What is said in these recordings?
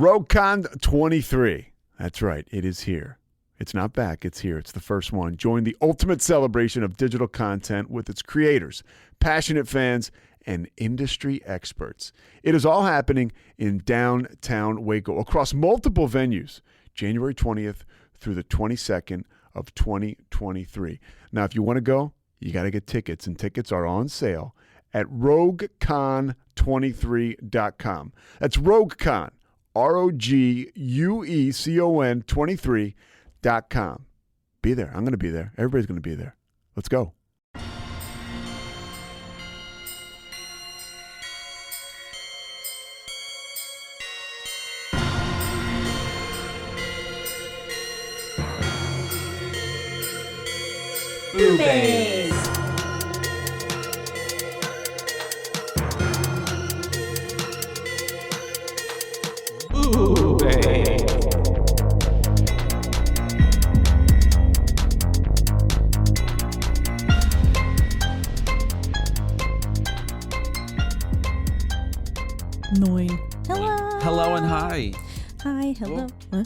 RogueCon 23. That's right. It is here. It's not back. It's here. It's the first one. Join the ultimate celebration of digital content with its creators, passionate fans, and industry experts. It is all happening in downtown Waco across multiple venues, January 20th through the 22nd of 2023. Now, if you want to go, you got to get tickets, and tickets are on sale at RogueCon23.com. That's RogueCon, RogueCon 23.com. Be there. I'm going to be there. Everybody's going to be there. Let's go. BooBaes. BooBaes. Nine. Hello. Hello and hi. Hi. Hello. Huh?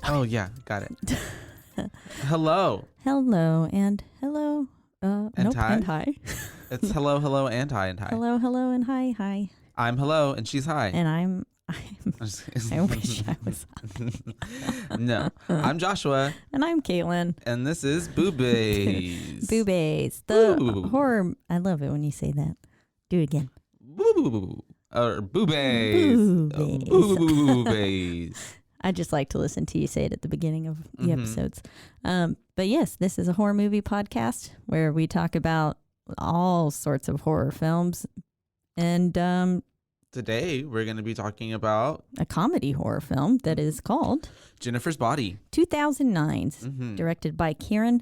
Oh yeah, got it. Hello. Hello and hello. And nope, hi? and hi. It's hello, hello, and hi, and hi. Hello, hello, and hi, hi. I'm hello, and she's hi. And I'm I wish I was. No, I'm Joshua, And I'm Caitlin. and this is BooBaes. BooBaes. The Boo. horror. I love it when you say that. Do it again. Boo. Or BooBaes. BooBaes. BooBaes. I just like to listen to you say it at the beginning of the Mhm. episodes. But yes, this is a horror movie podcast where we talk about all sorts of horror films and Today we're going to be talking about a comedy horror film that is called Jennifer's Body, 2009's, Mhm. directed by Karyn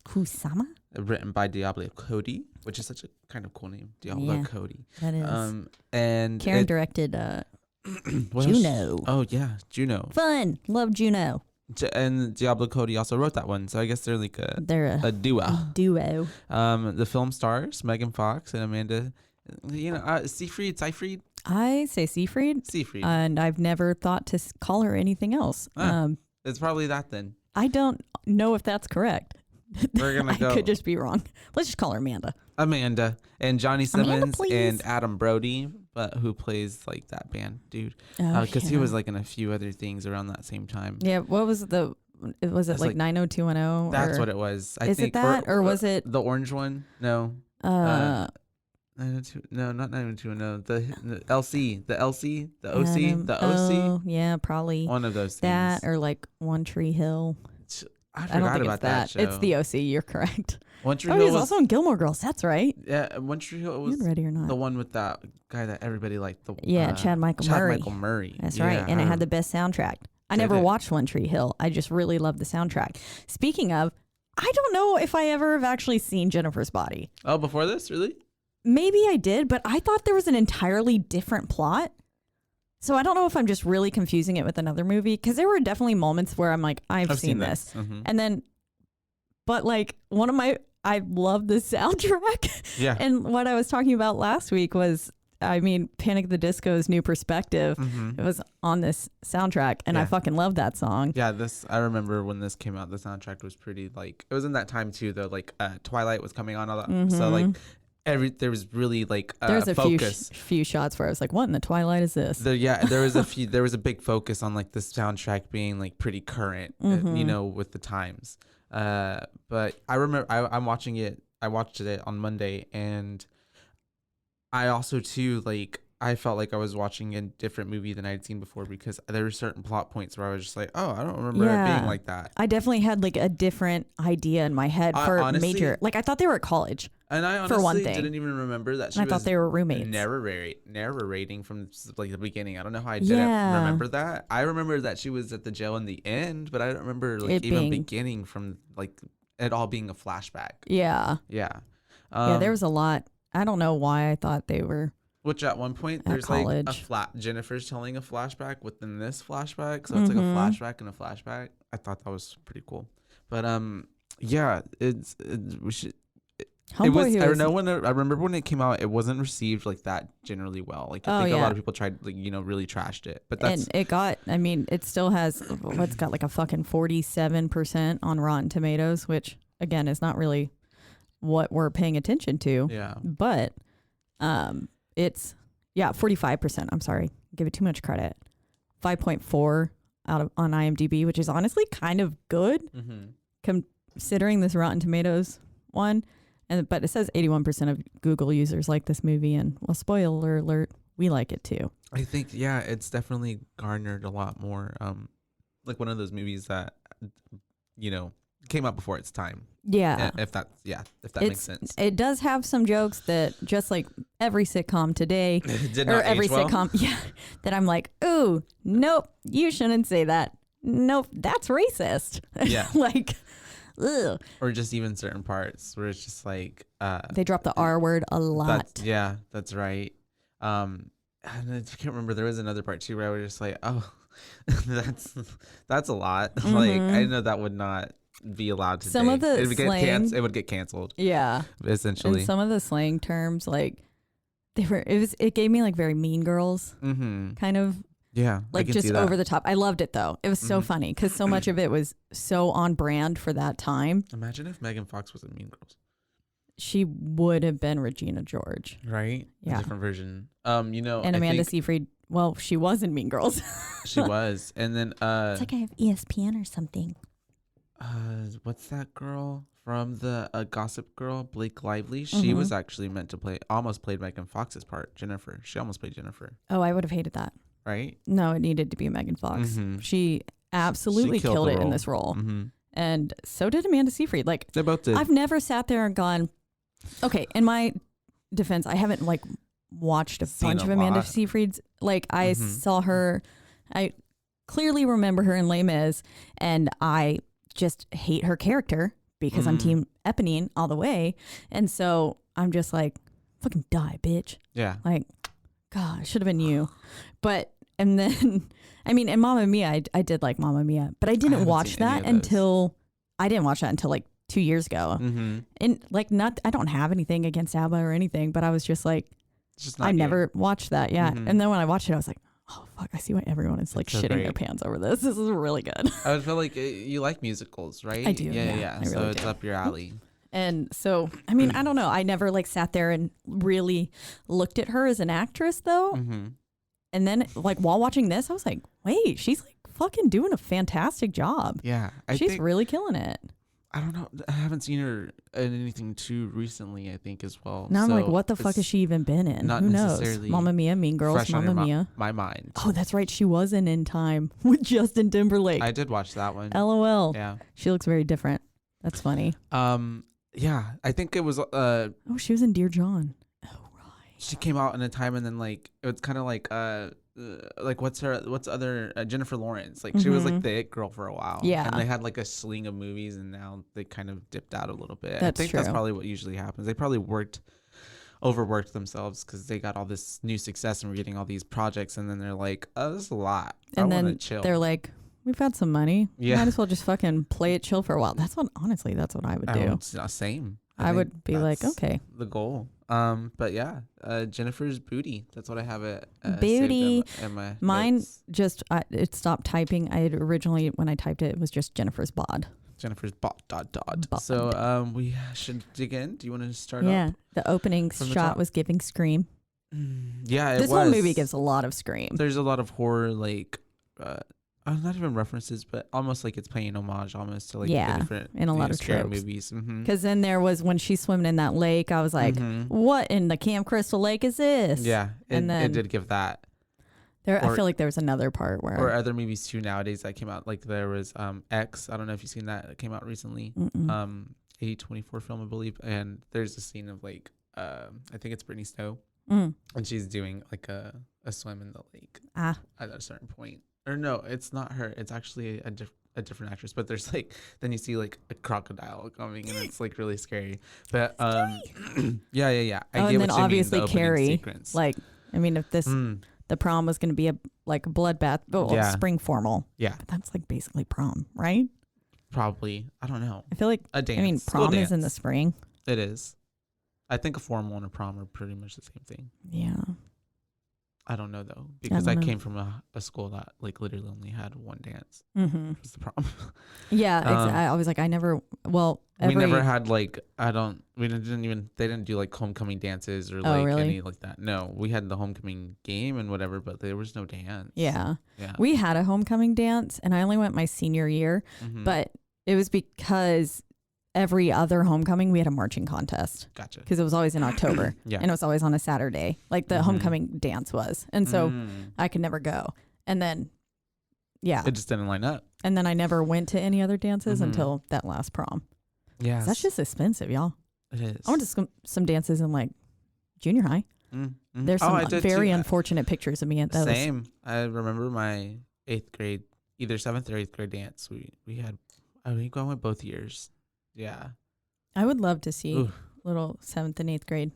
Kusama. written by Diablo Cody, which is such a kind of cool name, Diablo Yeah. Cody. That is. And Karyn it- directed what else? Juno. Oh yeah, Juno. Fun. Love Juno. And Diablo Cody also wrote that one, so I guess they're like They're a duo. duo. The film stars Megan Fox and Amanda, Seyfried, I say Seyfried, Seyfried. and I've never thought to call her anything else. It's probably that then. I don't know if that's correct. We're gonna I go could just be wrong. Let's just call her Amanda. Amanda and Johnny Amanda, Simmons please. and Adam Brody, but who plays like that band dude? Oh, Because he yeah. was like in a few other things around that same time. Yeah, what was was it It's like like- 90210? That's what it was. I Is it think. that, or was it- the orange one? No. Uh, 902, no, not 90210. The LC, the OC, the OC. Oh, yeah, probably One of those things. that or like One Tree Hill. I I don't forgot think about it's that. show. It's the OC. You're correct. One Tree Oh, Hill he's was also in Gilmore Girls. That's right. yeah. One Tree Hill was You're ready or not? the one with that guy that everybody liked. Yeah, Chad Michael Murray. Michael Murray. That's Yeah, right. And it had the best soundtrack. I Did never it? watched One Tree Hill. I just really love the soundtrack. Speaking of, I don't know if I ever have actually seen Jennifer's Body. Oh, before this, really? Maybe I did, but I thought there was an entirely different plot. So I don't know if I'm just really confusing it with another movie, because there were definitely moments where I'm like, I've seen this. Mhm. And then, but like I love the soundtrack. Yeah. And what I was talking about last week was, Panic at the Disco's New Perspective. Mhm. It was on this soundtrack, and I Yeah. fucking love that song. Yeah, I remember when this came out, the soundtrack was pretty like, it was in that time too though, like Twilight was coming on, all that. So like there was really like There's a focus. few shots where I was like, what in the Twilight is this? There was a big focus on like the soundtrack being like pretty current, with the times. But I remember I'm watching it. I watched it on Monday, and I also too like I felt like I was watching a different movie than I'd seen before, because there were certain plot points where I was just like, oh, I don't remember it being like that. I definitely had like a different idea in my head I for honestly- major. Like I thought they were at college. And I honestly for one thing. didn't even remember that she And I was thought they were roommates. narrating from like the beginning. I don't know how I didn't Yeah. remember that. I remember that she was at the jail in the end, but I don't remember like It even being- beginning from like it all being a flashback. Yeah. Yeah. Yeah, there was a lot. I don't know why I thought they were. Which at one point At there's like a college. Jennifer's telling a flashback within this flashback, so it's like a flashback and a flashback. I thought that was pretty cool, but yeah, we should. It was. I remember when it came out, it wasn't received like that generally well. Like I think a lot of people tried, like really trashed it. But that's and it got. I mean, it still has what's got like a fucking 47% on Rotten Tomatoes, which again is not really what we're paying attention to. Yeah. But it's 45%. I'm sorry, give it too much credit. 5.4 on IMDb, which is honestly kind of good considering this Rotten Tomatoes one. But it says 81% of Google users like this movie, and well, spoiler alert, we like it too. I think it's definitely garnered a lot more. Like one of those movies that came out before its time. Yeah. If that makes sense. It does have some jokes that just like every sitcom today, did not every age well. sitcom, that I'm like, ooh, nope, you shouldn't say that. Nope, that's racist. Yeah. Like. Ugh. Or just even certain parts where it's just like they drop the R word a lot. That's right. And I can't remember. There was another part too where I was just like, oh, that's a lot. Like I know that would not be allowed today. Some of the slang, it would get canceled. Yeah, essentially. And some of the slang terms, like it gave me like very Mean Girls kind of. Yeah, like just over the top. I loved it though. It was so funny because so much of it was so on brand for that time. Imagine if Megan Fox was in Mean Girls. She would have been Regina George, right? Yeah, a different version. And Amanda Seyfried. Well, she was in Mean Girls. She was, and then it's like I have ESPN or something. What's that girl from the Gossip Girl? Blake Lively. She was actually meant to almost played Megan Fox's part, Jennifer. She almost played Jennifer. Oh, I would have hated that. Right? No, it needed to be Megan Fox. She absolutely killed it in this role. And so did Amanda Seyfried. Like, they both did. I've never sat there and gone, okay, in my defense, I haven't like watched a bunch of Amanda Seyfried's. Like, I saw her, I clearly remember her in Les Mis, and I just hate her character because I'm team Eponine all the way. And so I'm just like, fucking die, bitch. Yeah. Like, God, should have been you. But, and then, I mean, in Mamma Mia, I did like Mamma Mia, but I didn't watch that until, like 2 years ago. And like, I don't have anything against ABBA or anything, but I was just like, I never watched that. Yeah. And then when I watched it, I was like, oh, fuck, I see why everyone is like shitting their pants over this. This is really good. I would feel like you like musicals, right? I do. Yeah. So really it's up your alley. And so, I mean, I don't know. I never like sat there and really looked at her as an actress though. And then like while watching this, I was like, wait, she's like fucking doing a fantastic job. Yeah. She's really killing it. I don't know. I haven't seen her in anything too recently, I think, as well. Now I'm like, what the fuck has she even been in? Who knows? Mamma Mia, Mean Girls, Mamma Mia. My mind. Oh, that's right. She was In Time with Justin Timberlake. I did watch that one. LOL. Yeah. She looks very different. That's funny. Yeah. I think it was oh, she was in Dear John. Oh, right. She came out in a time, and then like it was kind of like what's other Jennifer Lawrence, like she was like the it girl for a while. Yeah, and they had like a sling of movies, and now they kind of dipped out a little bit. That's I think true. That's probably what usually happens. They probably overworked themselves because they got all this new success and we're getting all these projects, and then they're like, oh, this is a lot. And then chill. They're like, we've got some money. Yeah, might as well just fucking play it chill for a while. That's what I would do. Same. I would be like, okay, the goal. But yeah, Jennifer's booty. That's what I have it. Booty. In my mine notes. just it stopped typing. I had originally when I typed it, it was just Jennifer's bod. Jennifer's bod. So we should dig in. Do you want to start? Yeah, the opening shot was giving Scream. Yeah, this whole movie gives a lot of Scream. There's a lot of horror, like not even references, but almost like it's paying homage almost to like the different in a lot of scary tropes. movies. Because then there was when she's swimming in that lake, I was like, what in the Camp Crystal Lake is this? Yeah, and then it did give that. I feel like there was another part where or other movies too nowadays that came out. Like there was X. I don't know if you've seen that. It came out recently. A24 film, I believe. And there's a scene of like I think it's Brittany Snow, and she's doing like a swim in the lake at a certain point. Or no, it's not her. It's actually a different actress. But there's like then you see like a crocodile coming, and it's like really scary. But yeah. and then obviously Carrie. Like I mean, if this. The prom was going to be a bloodbath, spring formal. Yeah. But that's like basically prom, right? Probably. I don't know. I feel like a dance. I mean, prom is in the spring. It is. I think a formal and a prom are pretty much the same thing. Yeah. I don't know though, because I came from a school that like literally only had one dance. Mm-hmm. Was the prom. Yeah, I was like, I never. Well, we never had like they didn't do like homecoming dances or like any like that. No, we had the homecoming game and whatever, but there was no dance. Yeah. We had a homecoming dance, and I only went my senior year, but it was because every other homecoming we had a marching contest. Gotcha. Because it was always in October. Yeah. And it was always on a Saturday, like the homecoming dance was. And so I could never go. And then, it just didn't line up. And then I never went to any other dances until that last prom. Yeah. That's just expensive, y'all. It is. I went to some dances in like junior high. Mm-hmm. There's some very unfortunate pictures of me at those. Same. I remember my 8th grade, either 7th or 8th grade dance. We had, I think I went both years. Yeah. I would love to see little 7th and 8th grade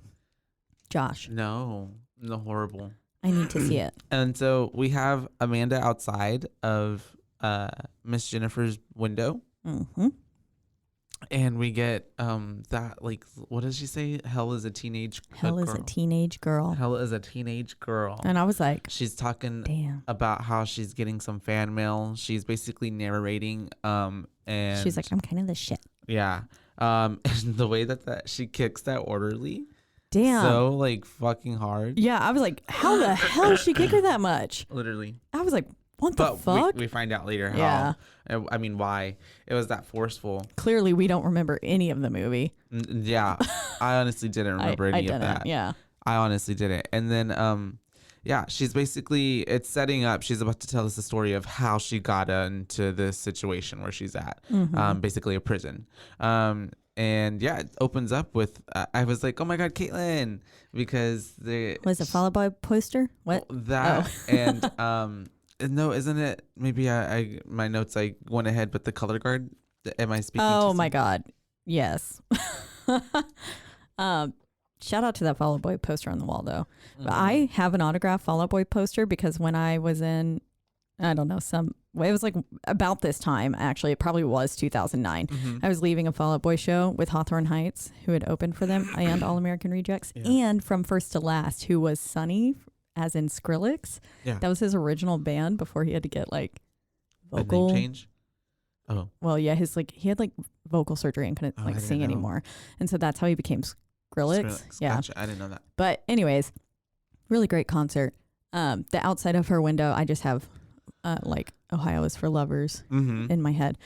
Josh. No, horrible. I need to see it. And so we have Amanda outside of Miss Jennifer's window. Mm-hmm. And we get that, like, what does she say? Hell is a teenage girl. Hell is a teenage girl. Hell is a teenage girl. And I was like, she's talking damn. about how she's getting some fan mail. She's basically narrating. And she's like, I'm kind of the shit. Yeah. And the way that she kicks that orderly. Damn. So like fucking hard. Yeah. I was like, how the hell did she kick her that much? Literally. I was like, what the fuck? We find out later how. Yeah. I mean, why it was that forceful. Clearly, we don't remember any of the movie. Yeah. I honestly didn't remember any of that. Yeah. I honestly didn't. And then, yeah, she's basically, it's setting up. She's about to tell us the story of how she got into this situation where she's at, basically a prison. And yeah, it opens up with, I was like, oh my God, Caitlin, because was it Fall Out Boy poster? What? That, and, no, isn't it? Maybe my notes, I went ahead, but the color guard, am I speaking Oh my God. Yes. Shout out to that Fall Out Boy poster on the wall, though. I have an autographed Fall Out Boy poster because when I was in, I don't know, it was like about this time, actually. It probably was 2009. I was leaving a Fall Out Boy show with Hawthorne Heights, who had opened for them, and All American Rejects, and From First to Last, who was Sonny, as in Skrillex. Yeah. That was his original band before he had to get like vocal change. Oh. Well, yeah, he had like vocal surgery and couldn't like sing anymore. And so that's how he became Skrillex. Yeah. Gotcha. I didn't know that. But anyways, really great concert. The outside of her window, I just have like Ohio is for Lovers in my head.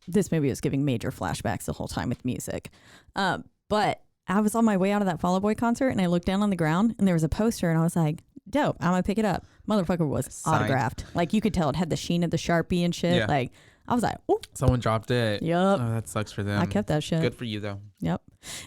This movie was giving major flashbacks the whole time with music. But I was on my way out of that Fall Out Boy concert and I looked down on the ground and there was a poster and I was like, dope, I'm gonna pick it up. Motherfucker was autographed. Like you could tell it had the sheen of the Sharpie and shit. Yeah. Like I was like, oh. Someone dropped it. Yep. Oh, that sucks for them. I kept that shit. Good for you though. Yep.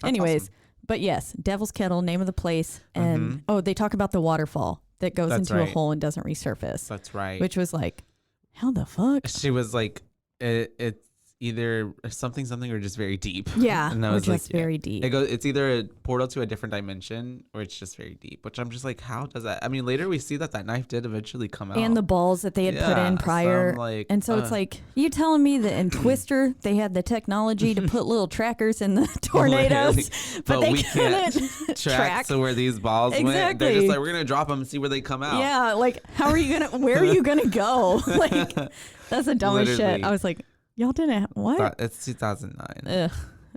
Anyways, awesome. But yes, Devil's Kettle, name of the place. And they talk about the waterfall that goes into a hole and doesn't resurface. That's right. Which was like, how the fuck? She was like, it's either something or just very deep. Yeah, and that was just like, very deep. It's either a portal to a different dimension or it's just very deep, which I'm just like, how does that? I mean, later we see that knife did eventually come out. And the balls that they had put in prior. So like, and so it's like, you telling me that in Twister they had the technology to put little trackers in the tornadoes, but they couldn't track to where these balls went. They're just like, we're going to drop them and see where they come out. Yeah, like, where are you going to go? Like, that's the dumbest shit. I was like, y'all didn't what? It's 2009. Ugh.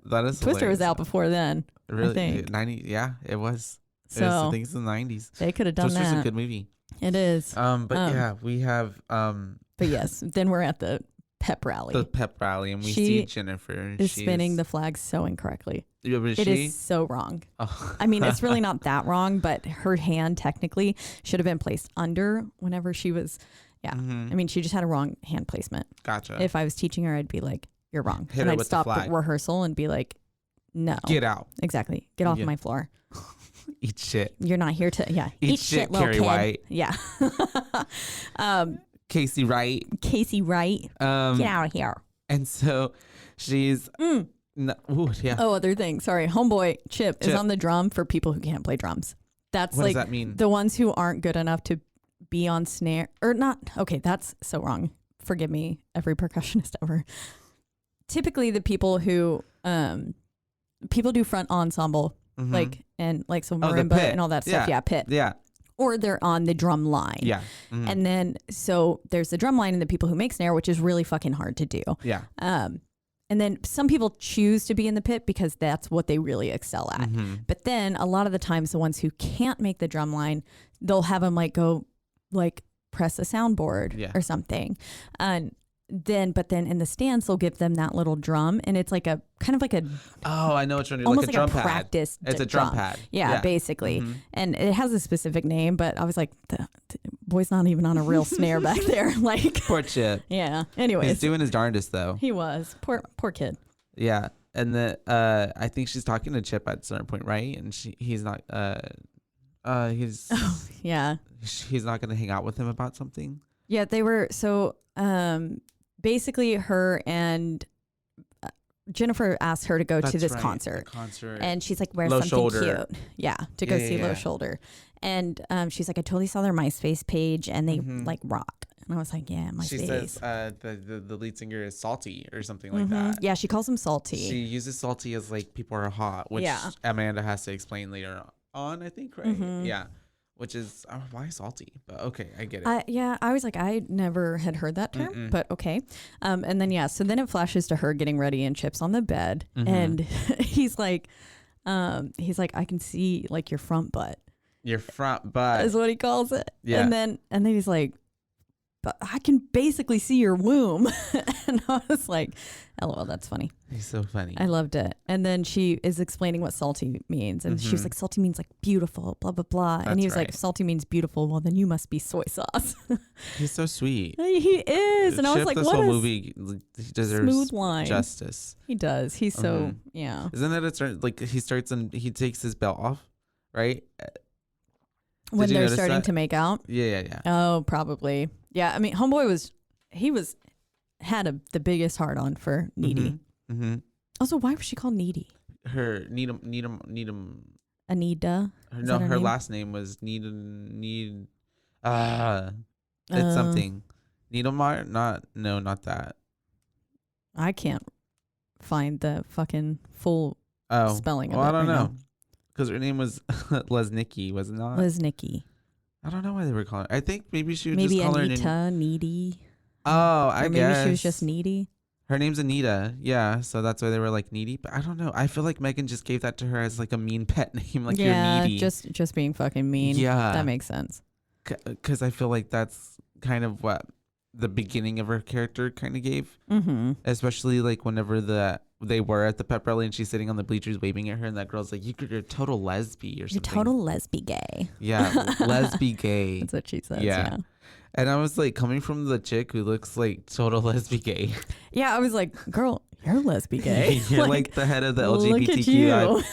That is Twister hilarious. was out before then. Really? I think. 90? Yeah, it was. So I think it's the 90s. They could have done Twister's that. a good movie. It is. But yeah, we have. But yes, then we're at the pep rally. The pep rally, and we see Jennifer. She's spinning the flag so incorrectly. It is so wrong. Oh. I mean, it's really not that wrong, but her hand technically should have been placed under whenever she was. Yeah. I mean, she just had a wrong hand placement. Gotcha. If I was teaching her, I'd be like, you're wrong. Hit and her I'd with stop the flag. Rehearsal and be like, no. Get out. Exactly. Get off my floor. Eat shit. You're not here to, Eat shit, little Carrie kid. White. Yeah. Casey Wright. Get out of here. And so she's... other thing. Sorry. Homeboy Chip is on the drum for people who can't play drums. That's what like does that mean? The ones who aren't good enough to be on snare or not. Okay, that's so wrong. Forgive me, every percussionist ever. Typically the people who people do front ensemble, like, and like so marimba and all that stuff. Yeah, pit. Yeah. Or they're on the drum line. Yeah. And then, so there's the drum line and the people who make snare, which is really fucking hard to do. Yeah. And then some people choose to be in the pit because that's what they really excel at. But then a lot of the times, the ones who can't make the drum line, they'll have them like go like press a soundboard or something. But then in the stands, they'll give them that little drum, and it's like a kind of like a I know what you're doing, almost like a drum pad. Practice. It's a drum pad. Yeah, basically, and it has a specific name. But I was like, the boy's not even on a real snare back there. Like poor Chip. Yeah. Anyways, he's doing his darndest though. He was poor kid. Yeah, and then I think she's talking to Chip at a certain point, right? And he's not. He's he's not going to hang out with him about something. Yeah, they were so. Basically, her and Jennifer asked her to go to this concert, and she's like, "Wear something cute, to go see Low Shoulder." And she's like, "I totally saw their MySpace page, and they like rock." And I was like, "Yeah, MySpace." She says the lead singer is salty or something like that. Yeah, she calls him salty. She uses salty as like people are hot, which Amanda has to explain later on. I think, right? Yeah. Which is why salty, but okay, I get it. I was like, I never had heard that term, but okay. And then so then it flashes to her getting ready and Chip's on the bed, and he's like, I can see like your front butt. Your front butt is what he calls it. Yeah. And then he's like, but I can basically see your womb. And I was like, LOL, that's funny. He's so funny. I loved it. And then she is explaining what salty means. And she was like, salty means like beautiful, blah, blah, blah. And he was like, salty means beautiful. Well, then you must be soy sauce. He's so sweet. He is. And I was like, this what whole a movie deserves smooth line. Justice. He does. He's so, yeah. Isn't that like he starts and he takes his belt off, right? When they're starting to make out? Yeah. Oh, probably. Yeah, I mean, homeboy had the biggest heart on for Needy. Also, why was she called Needy? Her Needham. Anita. Her last name was it's something. Needlemar? Not that. I can't find the fucking full spelling of it. I don't know. Because her name was Lesnicki, was it not? Lesnicki. I don't know why they were calling her. I think maybe she would just call Anita, her Needy. Oh, I guess. Maybe she was just Needy. Her name's Anita. Yeah, so that's why they were like Needy. But I don't know. I feel like Megan just gave that to her as like a mean pet name. Like you're needy. just being fucking mean. Yeah. That makes sense. Because I feel like that's kind of what the beginning of her character kind of gave. Especially like whenever they were at the pep rally and she's sitting on the bleachers waving at her and that girl's like, you're total lesbi or something. You're total lesbi gay. Yeah, lesbi gay. That's what she says. Yeah. And I was like, coming from the chick who looks like total lesbi gay. Yeah, I was like, girl, you're lesbi gay. You're like the head of the LGBTQI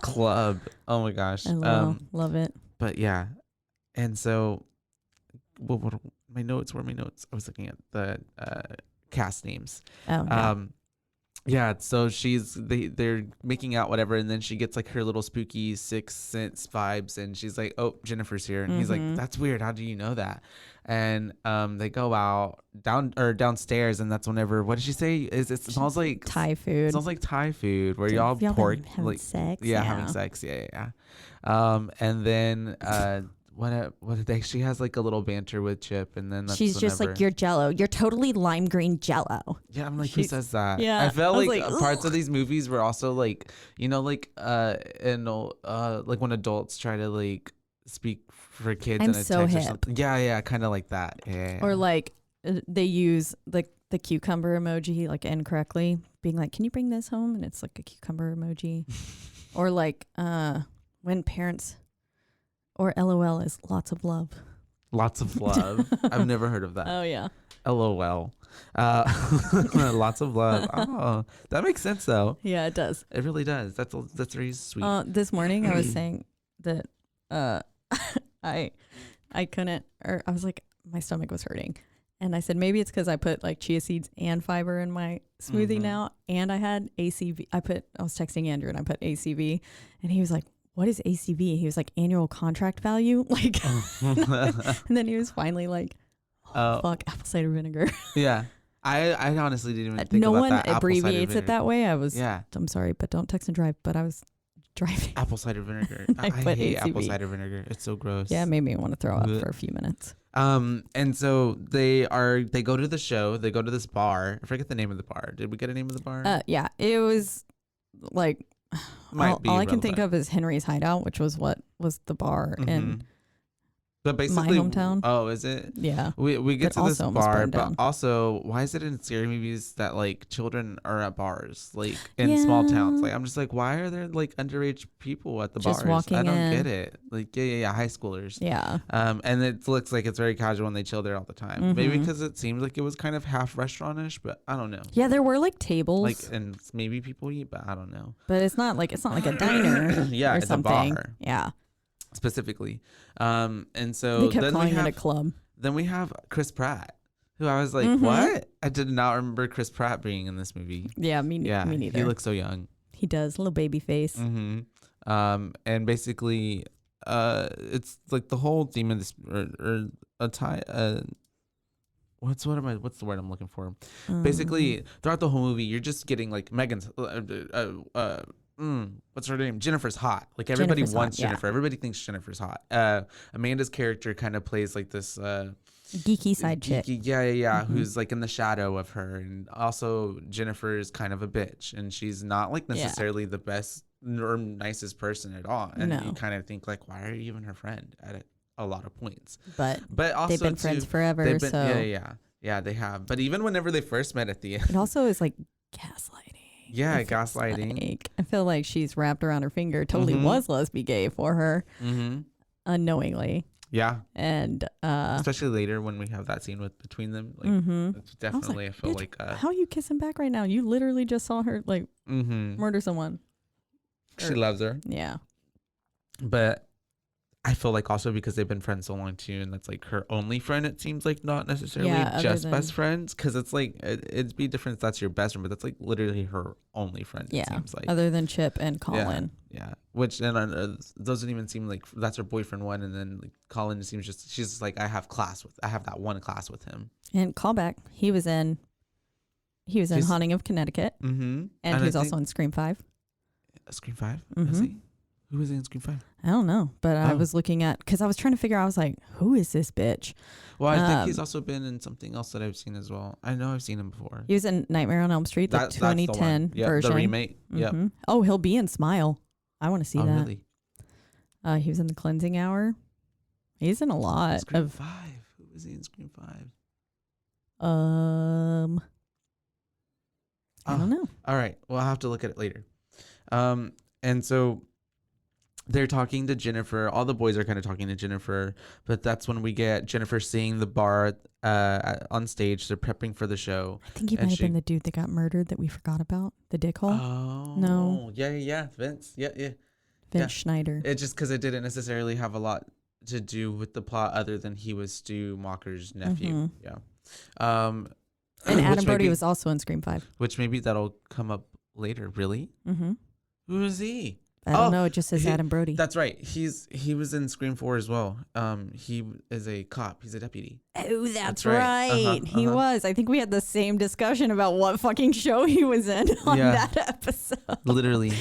club. Oh my gosh. I love it. But yeah. And so what my notes were my notes. I was looking at the cast names. Yeah, so they're making out whatever, and then she gets like her little spooky Sixth Sense vibes, and she's like, "Oh, Jennifer's here," and he's like, "That's weird. How do you know that?" And they go out downstairs, and that's whenever what did she say? It smells like Thai food. It smells like Thai food where y'all pork having sex. Yeah, having sex. Yeah. And then she has like a little banter with Chip, and then she's just like, you're Jello. You're totally lime green Jello. Yeah, I'm like, who says that? Yeah, I felt like parts of these movies were also like, like like when adults try to like speak for kids in a so text hip. or something. Yeah, kind of like that. Yeah. Or like they use like the cucumber emoji like incorrectly, being like, "Can you bring this home?" And it's like a cucumber emoji. Or like when parents. Or LOL is lots of love. Lots of love. I've never heard of that. Oh, yeah. LOL. Lots of love. Oh, that makes sense, though. Yeah, it does. It really does. That's really sweet. This morning I was saying that I couldn't, or I was like, my stomach was hurting. And I said, maybe it's because I put like chia seeds and fiber in my smoothie now. And I had ACV. I was texting Andrew and I put ACV. And he was like, what is ACV? He was like, annual contract value. Like, and then he was finally like, fuck, apple cider vinegar. Yeah. I honestly didn't even think no about one that. abbreviates it that way. Yeah. I'm sorry, but don't text and drive. But I was driving. Apple cider vinegar. I quit hate ACV. apple cider vinegar. It's so gross. Yeah, it made me want to throw up for a few minutes. And so they go to the show. They go to this bar. I forget the name of the bar. Did we get a name of the bar? Yeah, it was like all I can think of is Henry's Hideout, which was what was the bar in but basically, my hometown. Oh, is it? Yeah. We get to this bar, but down. also, why is it in scary movies that like children are at bars, like in small towns? Like I'm just like, why are there like underage people at the just bars? Walking I don't in. get it. Like yeah, high schoolers. Yeah. And it looks like it's very casual and they chill there all the time. Maybe because it seems like it was kind of half restaurantish, but I don't know. Yeah, there were like tables, like and maybe people eat, but I don't know. But it's not like a diner. Yeah, or it's something. a bar. Yeah. Specifically, and so they kept calling it a club. Then we have Chris Pratt, who I was like, what? I did not remember Chris Pratt being in this movie. Yeah, me neither. He looks so young. He does, little baby face. And basically, it's like the whole theme of this, what's the word I'm looking for? Basically, throughout the whole movie, you're just getting like Megan's, what's her name? Jennifer's hot. Like everybody wants Jennifer. Yeah. Everybody thinks Jennifer's hot. Amanda's character kind of plays like this geeky side chick. Yeah. Who's like in the shadow of her, and also Jennifer is kind of a bitch, and she's not like necessarily the best or nicest person at all. And you kind of think like, why are you even her friend at a lot of points? But also they've been friends forever. Yeah, they have. But even whenever they first met at the end, it also is like gaslighting. Yeah, gaslighting. Like, I feel like she's wrapped around her finger. Totally was lesbian gay for her, unknowingly. Yeah, and especially later when we have that scene between them, like it's definitely I feel like how are you kissing back right now? You literally just saw her like murder someone. She loves her. Yeah, but I feel like also because they've been friends so long too, and that's like her only friend. It seems like not necessarily just best friends, because it's like it'd be different if that's your best friend, but that's like literally her only friend. Yeah, it seems like, other than Chip and Colin. Yeah. Which and doesn't even seem like that's her boyfriend one, and then like, Colin seems she's just like I have that one class with him. And callback, he was in Haunting of Connecticut, and he was also in Scream 5. Scream 5, is he? Who was in Scream 5? I don't know, but I was looking at, because I was trying to figure out, I was like, who is this bitch? Well, I think he's also been in something else that I've seen as well. I know I've seen him before. He was in Nightmare on Elm Street, the 2010 version. The remake. Yep. Oh, he'll be in Smile. I want to see that. Really? He was in The Cleansing Hour. He's in a lot Scream of... 5. Who was he in Scream 5? I don't know. All right. Well, I'll have to look at it later. And so they're talking to Jennifer. All the boys are kind of talking to Jennifer, but that's when we get Jennifer seeing the bar on stage. They're prepping for the show. I think he might have been the dude that got murdered that we forgot about. The dickhole. Oh. No. Yeah. Vince. Yeah. Vince Schneider. It's just because it didn't necessarily have a lot to do with the plot other than he was Stu Macher's nephew. Yeah. And Adam Brody was also in Scream 5. Which maybe that'll come up later. Really? Mm-hmm. Who is he? I don't know. It just says Adam Brody. That's right. He was in Scream 4 as well. He is a cop. He's a deputy. Oh, that's right. He was. I think we had the same discussion about what fucking show he was in on that episode. Literally.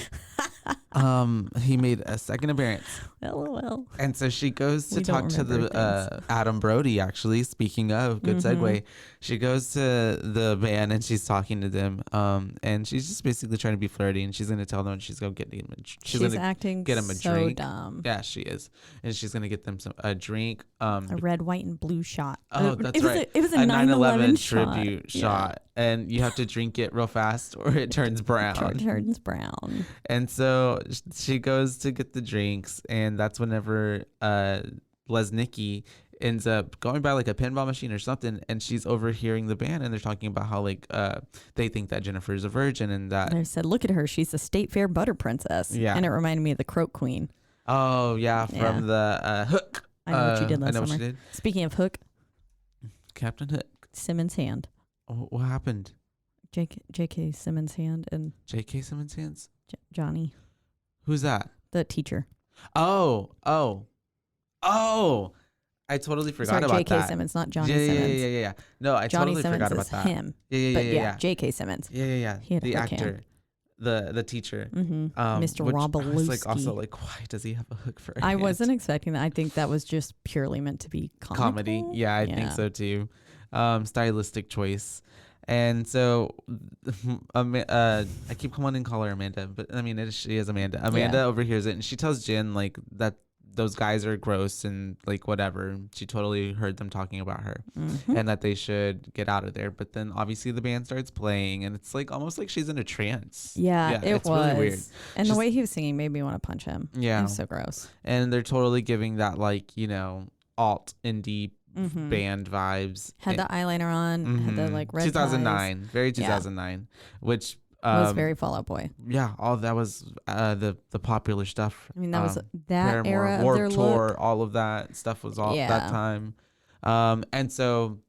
He made a second appearance. LOL. And so she goes to talk to the Adam Brody, actually. Speaking of, good segue. She goes to the band and she's talking to them. And she's just basically trying to be flirty, and she's going to tell them she's going to get him she's acting get him a so drink. Dumb. Yeah, she is. And she's going to get them a drink. A red, white, and blue shot. Oh, that's right. It was a 9/11 tribute shot. And you have to drink it real fast or it turns brown. It turns brown. And so she goes to get the drinks, and that's whenever Lesnicki ends up going by like a pinball machine or something, and she's overhearing the band, and they're talking about how like they think that Jennifer is a virgin, and that they said, look at her, she's a State Fair butter princess. Yeah. And it reminded me of the Croak Queen. Oh yeah, from the Hook. I know what you did last summer. What you did. Speaking of Hook, Captain Hook. Simmons' hand. Oh, what happened? J.K. Simmons' hand and J.K. Simmons' hands. Johnny. Who's that? The teacher. Oh. I totally forgot Sorry, about J.K. that. Simmons, not Johnny yeah, Simmons. Yeah. No, I Johnny totally Simmons forgot about is that. him. Yeah. But J.K. Simmons. Yeah. He had a The hook actor. hand. The teacher, Mr. which Robalowski. I was like, also like, why does he have a hook for a I hand? wasn't expecting that. I think that was just purely meant to be comedy. Yeah, I think so too. Stylistic choice. And so, I keep wanting to call her Amanda, but I mean, she is Amanda. Amanda overhears it, and she tells Jin like that those guys are gross and like whatever. She totally heard them talking about her, and that they should get out of there. But then obviously the band starts playing, and it's like almost like she's in a trance. Yeah, it it's was really weird. And the way he was singing made me want to punch him. Yeah, it was so gross. And they're totally giving that like alt indie band vibes. Had the eyeliner on, had the like red 2009, ties. very 2009, which was very Fall Out Boy. Yeah, all that was the popular stuff. I mean, that was that Paramore, era Warped of their Tour, look. all of that stuff was all that time. And so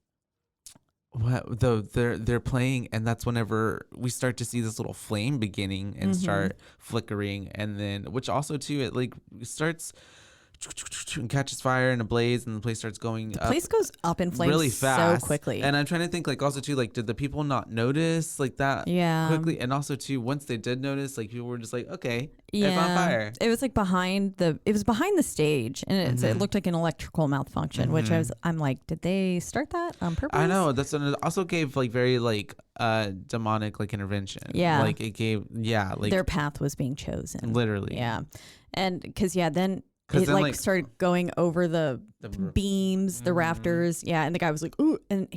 they're playing, and that's whenever we start to see this little flame beginning and start flickering, and then which also too it like starts and catches fire and a blaze, and the place starts going the up. place goes up in flames really fast so quickly. And I'm trying to think like also too like did the people not notice like that quickly? And also too once they did notice, like people were just like, okay, it's on fire. It was like behind the stage, and it looked like an electrical malfunction, which I'm like, did they start that on purpose? I know, that's what it also gave like very like demonic like intervention. Yeah, like it gave like their path was being chosen, literally. Yeah. And because then it like started going over the beams, the rafters. Yeah. And the guy was like, ooh. And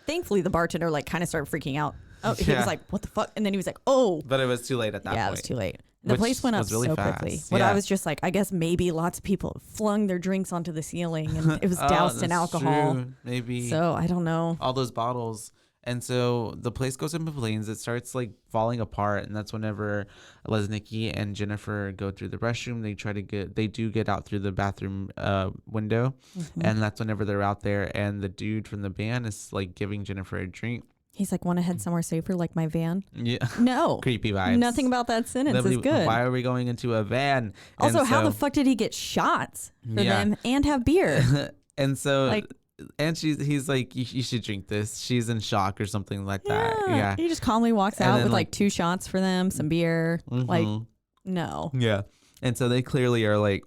thankfully the bartender like kind of started freaking out. Oh, he was like, what the fuck? And then he was like, oh. But it was too late at that point. Yeah, it was too late. The place went up really so fast. Quickly. What I was just like, I guess maybe lots of people flung their drinks onto the ceiling and it was doused in alcohol. True. Maybe. So I don't know. All those bottles. And so the place goes into flames. It starts like falling apart, and that's whenever Lesnicki and Jennifer go through the restroom. They do get out through the bathroom window, and that's whenever they're out there. And the dude from the band is like giving Jennifer a drink. He's like, want to head somewhere safer, like my van? Yeah. No. Creepy vibes. Nothing about that sentence is good. Why are we going into a van? Also, how the fuck did he get shots for them and have beer? And so. Like. And he's like, you should drink this. She's in shock or something like that. Yeah. He just calmly walks out with like 2 shots for them, some beer. Like, no. Yeah. And so they clearly are like,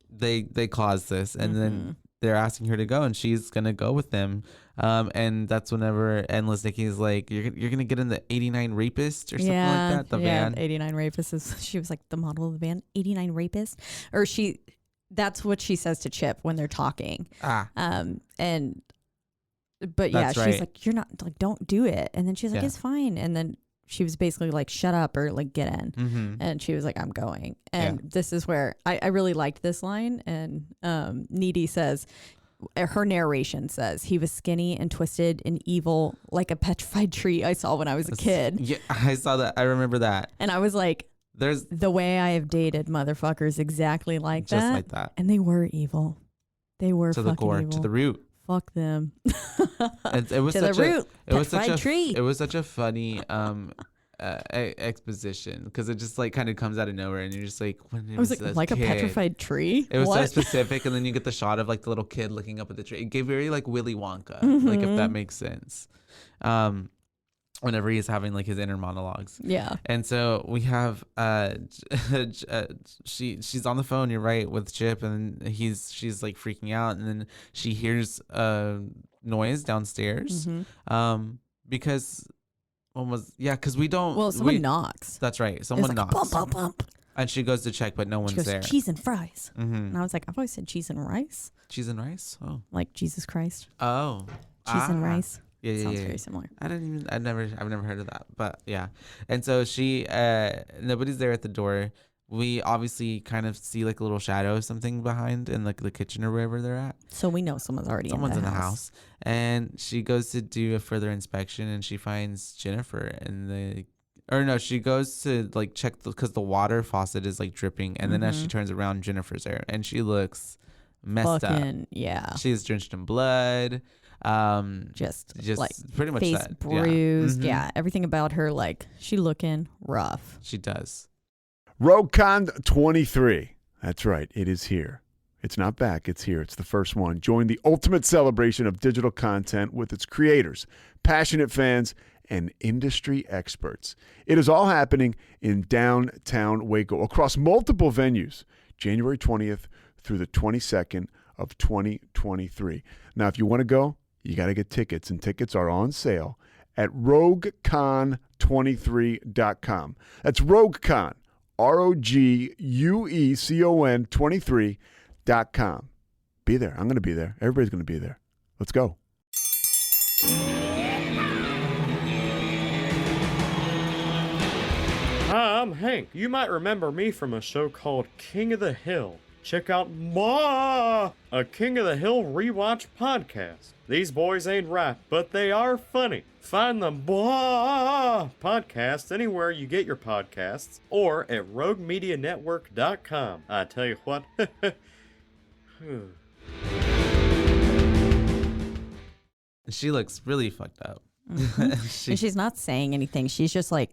they caused this. And then they're asking her to go, and she's going to go with them. And that's whenever Endless Nikki's like, you're going to get in the 89 Rapist or something like that. The van. 89 Rapist is, she was like the model of the van. 89 Rapist. Or that's what she says to Chip when they're talking. But yeah, she's like, you're not like, don't do it. And then she's like, it's fine. And then she was basically like, shut up or like get in. And she was like, I'm going. And this is where I really liked this line. And Needy says, her narration says, he was skinny and twisted and evil like a petrified tree I saw when I was a kid. Yeah, I saw that. I remember that. And I was like, there's the way I have dated motherfuckers exactly like that. Just like that. And they were evil. They were to the core, evil. To the root. Fuck them. It was to such the root. It was such a tree. It was such a funny exposition because it just like kind of comes out of nowhere, and you're just like, when I was like a petrified tree. It was so specific, and then you get the shot of like the little kid looking up at the tree. It gave very like Willy Wonka, like if that makes sense. Whenever he's having like his inner monologues. Yeah. And so we have she's on the phone, you're right, with Chip, and she's like freaking out, and then she hears noise downstairs. Because someone knocks. That's right. Someone knocks. Bump, bump, bump. And she goes to check, but no one's there. Cheese and fries. And I was like, I've always said cheese and rice. Cheese and rice? Oh. Like Jesus Christ. Oh. Cheese and rice. Yeah, sounds very similar. I've never heard of that, but yeah. And so she, nobody's there at the door. We obviously kind of see like a little shadow of something behind in like the kitchen or wherever they're at. So we know someone's in the house. And she goes to do a further inspection, and she finds Jennifer she goes to like check because the water faucet is like dripping, and then as she turns around, Jennifer's there, and she looks messed up. Yeah. She's drenched in blood. Just like pretty much face that. bruised. Yeah. Everything about her, like, she looking rough. She does. RogueCon 23. That's right. It is here. It's not back, it's here. It's the first one. Join the ultimate celebration of digital content with its creators, passionate fans, and industry experts. It is all happening in downtown Waco across multiple venues, January 20th through the 22nd of 2023. Now, if you want to go, you got to get tickets, and tickets are on sale at roguecon23.com. That's RogueCon, ROGUECON 23.com. Be there. I'm going to be there. Everybody's going to be there. Let's go. Hi, I'm Hank. You might remember me from a show called King of the Hill. Check out a King of the Hill rewatch podcast. These boys ain't right, but they are funny. Find the podcast anywhere you get your podcasts or at roguemedianetwork.com. I tell you what. She looks really fucked up. Mm-hmm. And she's not saying anything. She's just like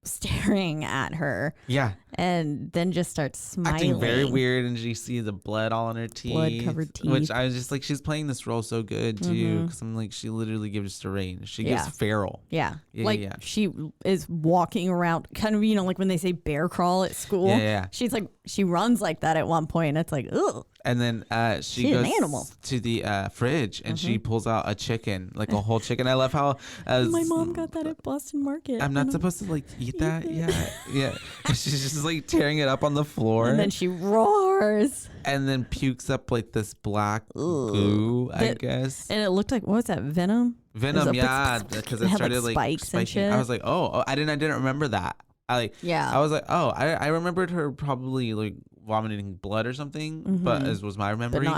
staring at her. Yeah. And then just starts smiling. Acting very weird, and you see the blood all on her teeth. Blood-covered teeth. Which I was just like, she's playing this role so good, too. Because I'm like, she literally gives a range. She gives feral. Yeah. Yeah. She is walking around, kind of, like when they say bear crawl at school. Yeah. She's like, she runs like that at one point. It's like, ugh. And then she goes an animal. to the fridge, and she pulls out a chicken, like a whole chicken. I love how my mom got that at Boston Market. I'm not supposed to like eat that. Yeah. She's just like tearing it up on the floor, and then she roars, and then pukes up like this black goo, I guess. And it looked like, what was that, venom? Venom, yeah, because it started like spikes spiking. and shit. I was like, oh, I didn't remember that. I was like, oh, I remembered her probably like vomiting blood or something, but as was my memory,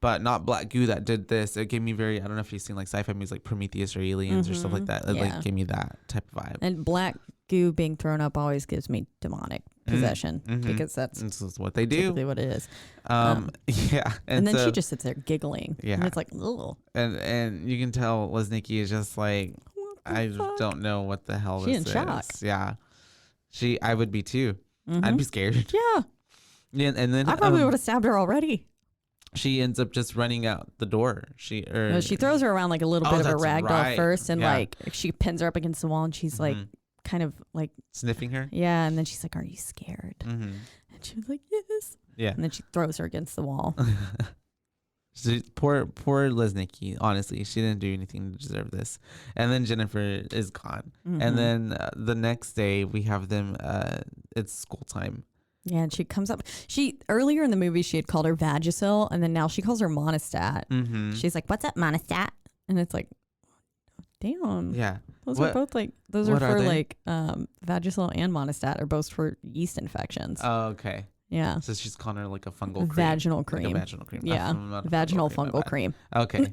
but not black goo that did this. It gave me very, I don't know if you've seen like sci-fi movies like Prometheus or Aliens or stuff like that. It like gave me that type of vibe. And black goo being thrown up always gives me demonic possession because that's what they do. Typically what it is. Yeah. And then she just sits there giggling. Yeah. And it's like, ugh. And you can tell Lesnicki is just like, I don't know what the hell this is. She's in shock. Yeah. I would be too. I'd be scared. Yeah. Yeah, and then I probably would have stabbed her already. She ends up just running out the door. She throws her around like a little bit of a rag doll first, and like she pins her up against the wall, and she's like kind of like sniffing her. Yeah, and then she's like, "Are you scared?" And she was like, "Yes." Yeah. And then she throws her against the wall. Poor Lesnicki. Honestly, she didn't do anything to deserve this. And then Jennifer is gone. And then the next day we have them. It's school time. Yeah, and she comes up. Earlier in the movie she had called her Vagisil, and then now she calls her Monistat. She's like, "What's up, Monistat?" And it's like, damn. Yeah, those are both like are for like Vagisil and Monistat are both for yeast infections. Oh, okay. Yeah. So she's calling her like a fungal cream. Vaginal cream. Like a vaginal cream. Yeah. Vaginal fungal cream. Okay.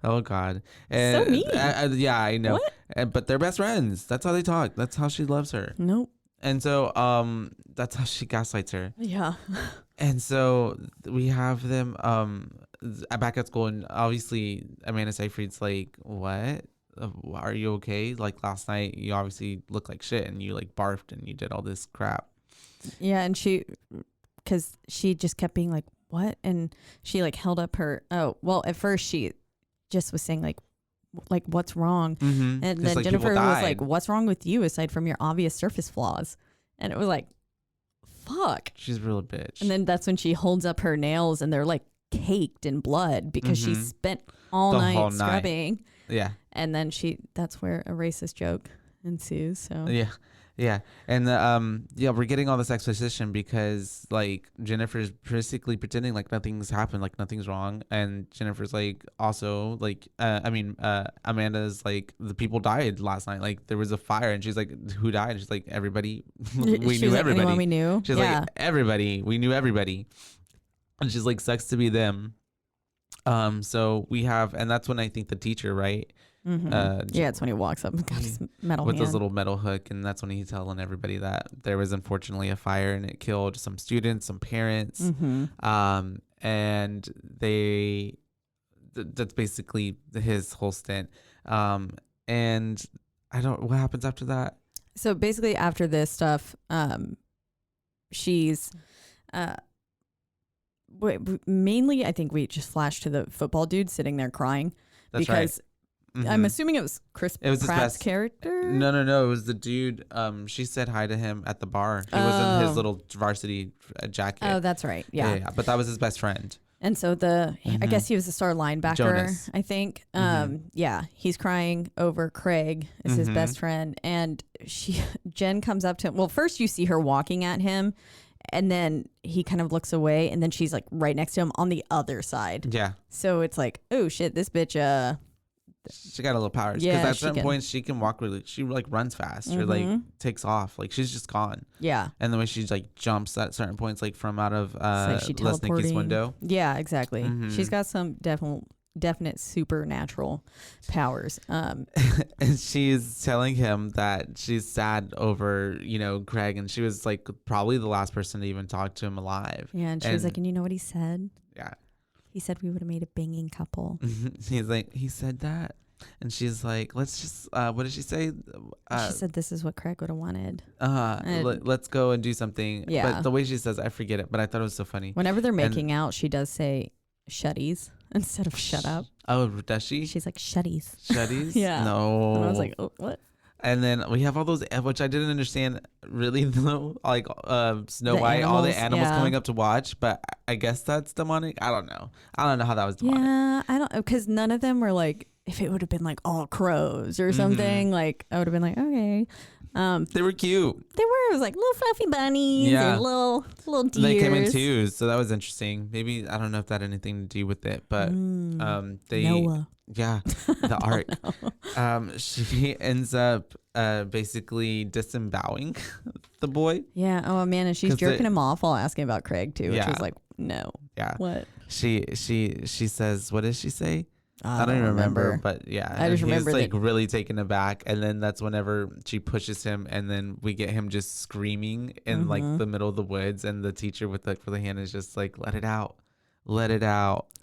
Oh God. And, so mean. Yeah, I know. But they're best friends. That's how they talk. That's how she loves her. Nope. And so that's how she gaslights her. Yeah. And so we have them back at school, and obviously Amanda Seyfried's like, "What? Are you okay? Like last night you obviously looked like shit, and you like barfed and you did all this crap." Yeah, and because she just kept being like, "What?" And she like held up her. Oh, well, at first she just was saying like what's wrong, and then like Jennifer was like, "What's wrong with you aside from your obvious surface flaws?" And it was like, fuck, she's a real bitch. And then that's when she holds up her nails, and they're like caked in blood because she spent all night scrubbing. Yeah. And then that's where a racist joke ensues. So yeah. And we're getting all this exposition because like Jennifer's basically pretending like nothing's happened, like nothing's wrong, and Jennifer's like also like Amanda's like, the people died last night, like there was a fire, and she's like, who died? And she's like, everybody. we knew like, everybody. Anyone we knew. She's like, everybody. We knew everybody. And she's like, sucks to be them. So we have, and that's when I think the teacher, right? It's when he walks up and got his metal with hand. his little metal hook, and that's when he's telling everybody that there was unfortunately a fire and it killed some students, some parents, and that's basically his whole stint. And what happens after that? So basically after this stuff, she's mainly, I think we just flashed to the football dude sitting there crying. That's because right. I'm assuming it was Chris was Pratt's character. No. It was the dude. She said hi to him at the bar. He was in his little varsity jacket. Oh, that's right. Yeah. But that was his best friend. And so I guess he was the star linebacker, Jonas. I think. Yeah, he's crying over Craig is his best friend. And Jen comes up to him. Well, first you see her walking at him, and then he kind of looks away, and then she's like right next to him on the other side. Yeah. So it's like, oh shit, this bitch, she got a little powers. Because Yeah, at certain points she can walk really, she like runs fast or like takes off. Like she's just gone. Yeah. And the way she like jumps at certain points, like from out of It's like she Les Nicky's teleporting. window. Yeah, exactly. She's got some definite supernatural powers. And she's telling him that she's sad over, Craig, and she was like probably the last person to even talk to him alive. Yeah, and she was like, and you know what he said? Yeah. He said we would have made a banging couple. He's like, he said that. And she's like, let's just, what did she say? She said this is what Craig would have wanted. Let's go and do something. Yeah. But the way she says, I forget it, but I thought it was so funny. Whenever they're making out, she does say shutties instead of shut up. Oh, does she? She's like shutties. Shutties? Yeah. No. And I was like, oh, what? And then we have all those, which I didn't understand really though, like Snow White, all the animals coming up to watch, but I guess that's demonic. I don't know how that was demonic. Yeah, I don't, because none of them were like, if it would have been like all crows or something, like I would have been like, okay. They were cute. They were. It was like little fluffy bunnies and little deers. They came in twos, so that was interesting. Maybe, I don't know if that had anything to do with it, but they Noah. Yeah, the arc. She ends up basically disemboweling the boy. Yeah. Oh man, and she's jerking him off while asking about Craig too, which was like, no. Yeah. What? She says, what does she say? I don't even remember, but yeah, I just remember he's like really taken aback, and then that's whenever she pushes him, and then we get him just screaming in like the middle of the woods, and the teacher with the hand is just like, let it out.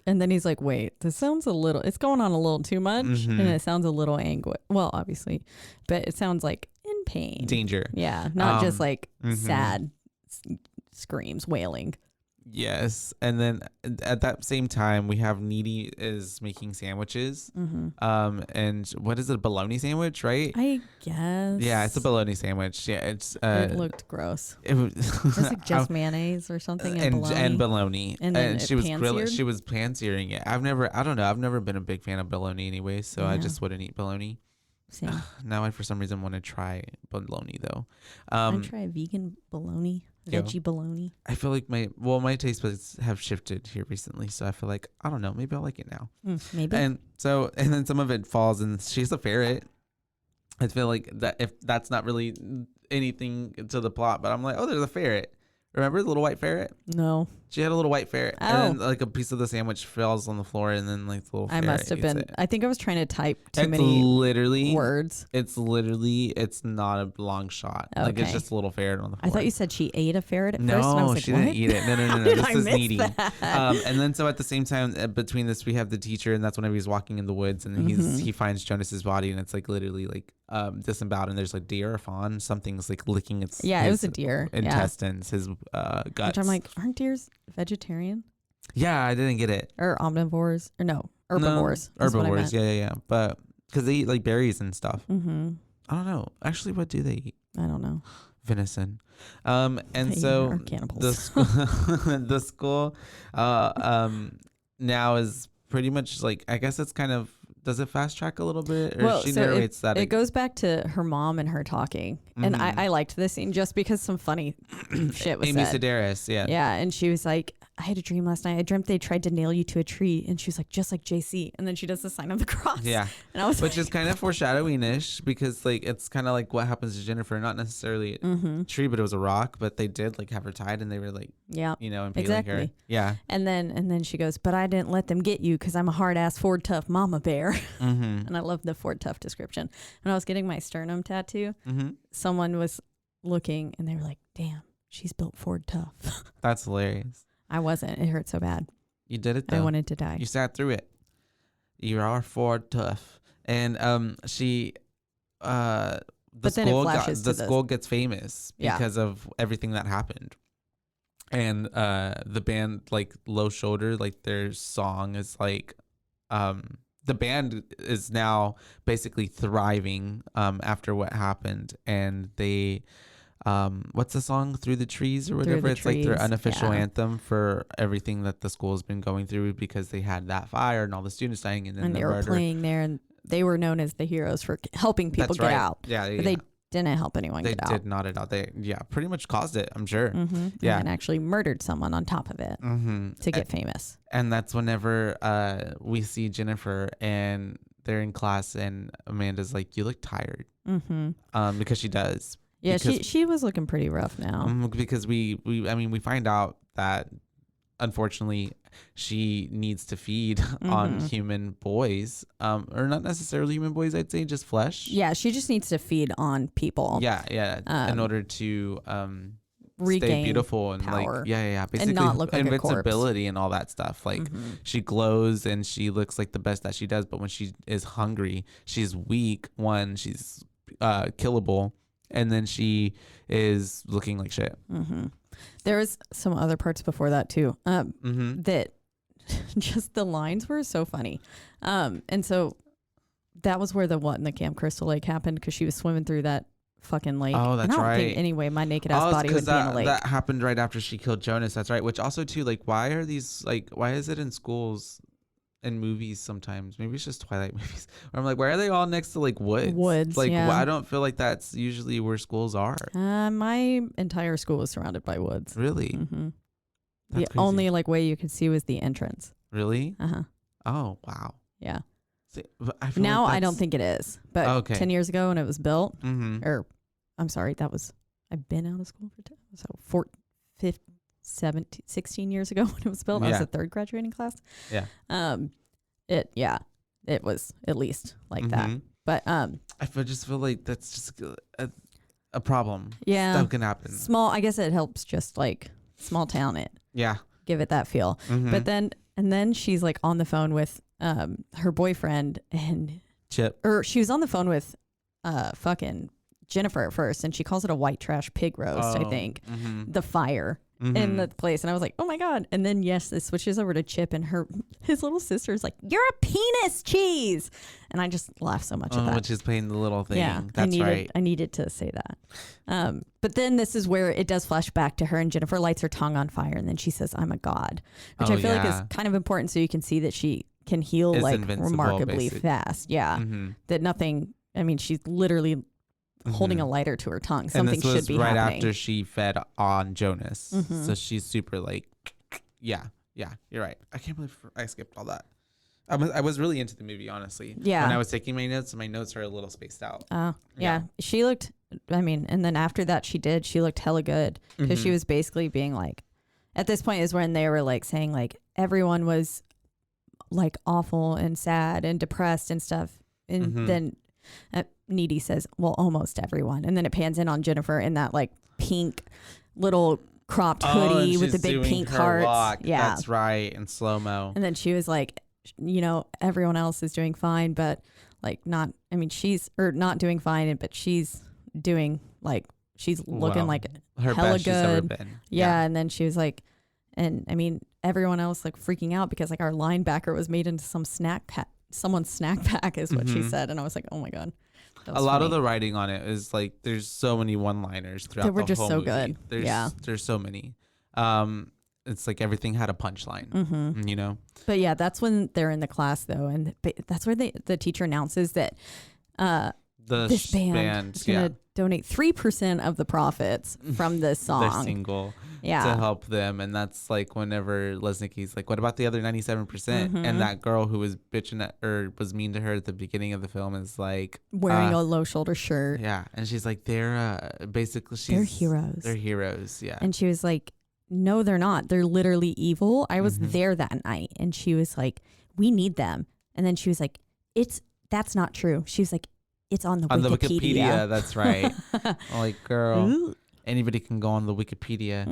And then he's like, wait, this sounds it's going on a little too much, and it sounds a little well, obviously, but it sounds like in pain, danger. Yeah, not just like sad screams, wailing. Yes, and then at that same time, we have Needy is making sandwiches. And what is it, a bologna sandwich, right? I guess. Yeah, it's a bologna sandwich. Yeah, it's. It looked gross. It was like just mayonnaise or something and bologny. And she was grilling. She was pan-searing it. I've never been a big fan of bologna anyway, so I just wouldn't eat bologna. Same. Now I for some reason want to try bologna though. I try vegan bologna, veggie bologna. I feel like my taste buds have shifted here recently, so I feel like, I don't know, maybe I'll like it now. Maybe. And then some of it falls, and she's a ferret. I feel like that if that's not really anything to the plot, but I'm like, oh, there's a ferret. Remember the little white ferret? No. She had a little white ferret, and then like a piece of the sandwich falls on the floor, and then like the little ferret must have been. it. I think I was trying to type too many words. It's not a long shot. Okay. Like it's just a little ferret on the floor. I thought you said she ate a ferret at first. No, and I was like, she what? didn't eat it. No. Did This I is miss Needy. that? And then so at the same time, between this, we have the teacher, and that's whenever he's walking in the woods, and he finds Jonas's body, and it's like literally like disemboweled, and there's like deer or fawn, something's like licking its it was a deer intestines, his guts. Which I'm like, aren't deers vegetarian? Yeah, I didn't get it. Or omnivores? Or no, herbivores. No, herbivores. Yeah. But because they eat like berries and stuff. I don't know. Actually, what do they eat? I don't know. Venison. And so the school now is pretty much like, I guess it's kind of, does it fast track a little bit, or she narrates that? It goes back to her mom and her talking, and I liked this scene just because some funny shit was Amy said. Sedaris, yeah, and she was like, I had a dream last night. I dreamt they tried to nail you to a tree, and she was like, just like JC, and then she does the sign of the cross. Yeah, and I was which is kind of foreshadowing-ish, because like it's kind of like what happens to Jennifer, not necessarily a tree, but it was a rock, but they did like have her tied, and they were like, impaling her. Yeah, and then she goes, but I didn't let them get you because I'm a hard ass Ford Tough mama bear. And I love the Ford Tough description. When I was getting my sternum tattoo, someone was looking and they were like, damn, she's built Ford Tough. That's hilarious. I wasn't. It hurt so bad. You did it though. I wanted to die. You sat through it. You are Ford Tough. And the school gets famous because of everything that happened. and the band like Low Shoulder, like their song is like the band is now basically thriving after what happened, and they what's the song, Through the Trees or whatever, it's Trees, like their unofficial yeah. anthem for everything that the school has been going through, because they had that fire and all the students dying, and then And the they were murder. playing there, and they were known as the heroes for helping people That's get right. out. Yeah, But they didn't help anyone they get out. did not at all. They pretty much caused it, I'm sure. Yeah. And actually murdered someone on top of it to get famous. And that's whenever we see Jennifer and they're in class, and Amanda's like, "You look tired," because she does. Yeah, Because- she was looking pretty rough now. Because we find out that unfortunately she needs to feed on human boys, or not necessarily human boys, I'd say just flesh. Yeah, she just needs to feed on people. Yeah. In order to regain stay beautiful and power, like basically not look like a corpse. invincibility and all that stuff. Like she glows and she looks like the best that she does, but when she is hungry, she's weak. One, she's killable, and then she is looking like shit. There was some other parts before that too. That just the lines were so funny. And so that was where the Camp Crystal Lake happened, because she was swimming through that fucking lake. Oh, that's and I don't right. think anyway my naked ass body would be in a lake. That happened right after she killed Jonas. That's right. Which also too, like, why is it in schools and movies sometimes? Maybe it's just Twilight movies. Where I'm like, why are they all next to like woods? Like, yeah. I don't feel like that's usually where schools are. My entire school was surrounded by woods. Really? The That's crazy. only like way you could see was the entrance. Really? Uh-huh. Oh, wow. Yeah. See, but I feel Now like I don't think it is. But Okay. 10 years ago when it was built, Mm-hmm. or I'm sorry, I've been out of school for 10, so 15, 17, 16 years ago when it was built. I was Yeah. a third graduating class. Yeah. It was at least like that. Mhm. But just feel like that's just a problem. yeah, Stuff can happen. small. I guess it helps just like small town it Yeah. give it that feel. Mhm. But then she's like on the phone with her boyfriend, or she was on the phone with fucking Jennifer at first, and she calls it a white trash pig roast, I think. The fire in the place, and I was like, oh my god. And then it switches over to Chip, and his little sister's like, you're a penis cheese, and I just laughed so much at that. When she's playing the little thing. Yeah, That's right. I needed to say that. But then this is where it does flash back to her, and Jennifer lights her tongue on fire, and then she says, I'm a god, which Oh, I feel like yeah. is kind of important, so you can see that she can heal Is like invincible, remarkably basically. fast. Yeah. Mhm. That nothing, I mean, she's literally holding a lighter to her tongue. Something and this was should be right happening. after she fed on Jonas. So she's super like, yeah, you're right. I can't believe I skipped all that. I was really into the movie, honestly. Yeah. When I was taking my notes are a little spaced out. Yeah. She looked, I mean, and then after that she looked hella good, because she was basically being like, at this point is when they were like saying like everyone was like awful and sad and depressed and stuff. And then Needy says, well, almost everyone. And then it pans in on Jennifer in that like pink little cropped hoodie with the big pink hearts. Walk. Yeah. That's right. In slow-mo. And then she was like, everyone else is doing fine, but like not, I mean, not doing fine, but she's doing like, she's looking like her hella best she's ever good. been. Yeah. And then she was like, and I mean, everyone else like freaking out because like our linebacker was made into someone's snack pack is what she said. And I was like, oh my God. A lot of the writing on it is like, there's so many one-liners throughout They were the just whole so movie. good. There's so many. It's like everything had a punchline, you know? But yeah, that's when they're in the class though. And that's where the teacher announces that this band is going to donate 3% of the profits from this song. Their single. Yeah. To help them. And that's like whenever Lesnicki's like, what about the other 97%? And that girl who was bitching at, or was mean to her at the beginning of the film is like wearing a low shoulder shirt. Yeah. And she's like, they're basically, they're heroes. They're heroes. Yeah. And she was like, no, they're not. They're literally evil. I was there that night. And she was like, we need them. And then she was like, that's not true. She was like, it's on the Wikipedia. That's right. I'm like, girl, anybody can go on the Wikipedia,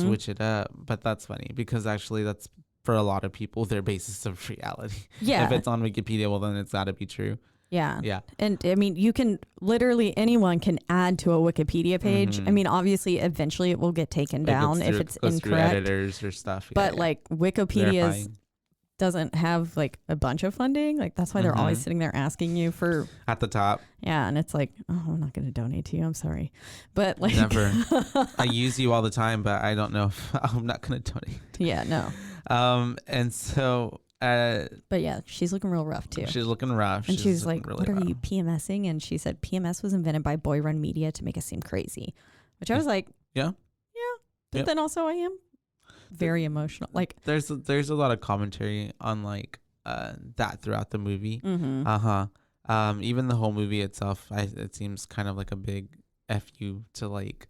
switch it up. But that's funny because actually that's for a lot of people their basis of reality. Yeah. If it's on Wikipedia, well then it's got to be true. Yeah. Yeah. And I mean, you can literally, anyone can add to a Wikipedia page. I mean, obviously, eventually it will get taken down if it's goes through incorrect. editors or stuff. But like Wikipedia Verifying. doesn't have like a bunch of funding. Like that's why they're always sitting there asking you for at the top. Yeah. And it's like, oh, I'm not going to donate to you. I'm sorry. But like, Never. I use you all the time, but I don't know if I'm not going to donate. Yeah, no. And so, but yeah, she's looking real rough too. She's looking rough. And she was like, really what are rough. you PMSing? And she said, PMS was invented by boy run media to make us seem crazy, which I was like, yeah. But Yep. then also I am very emotional. Like There's a lot of commentary on like that throughout the movie. mm-hmm. Even the whole movie itself, it seems kind of like a big fu to like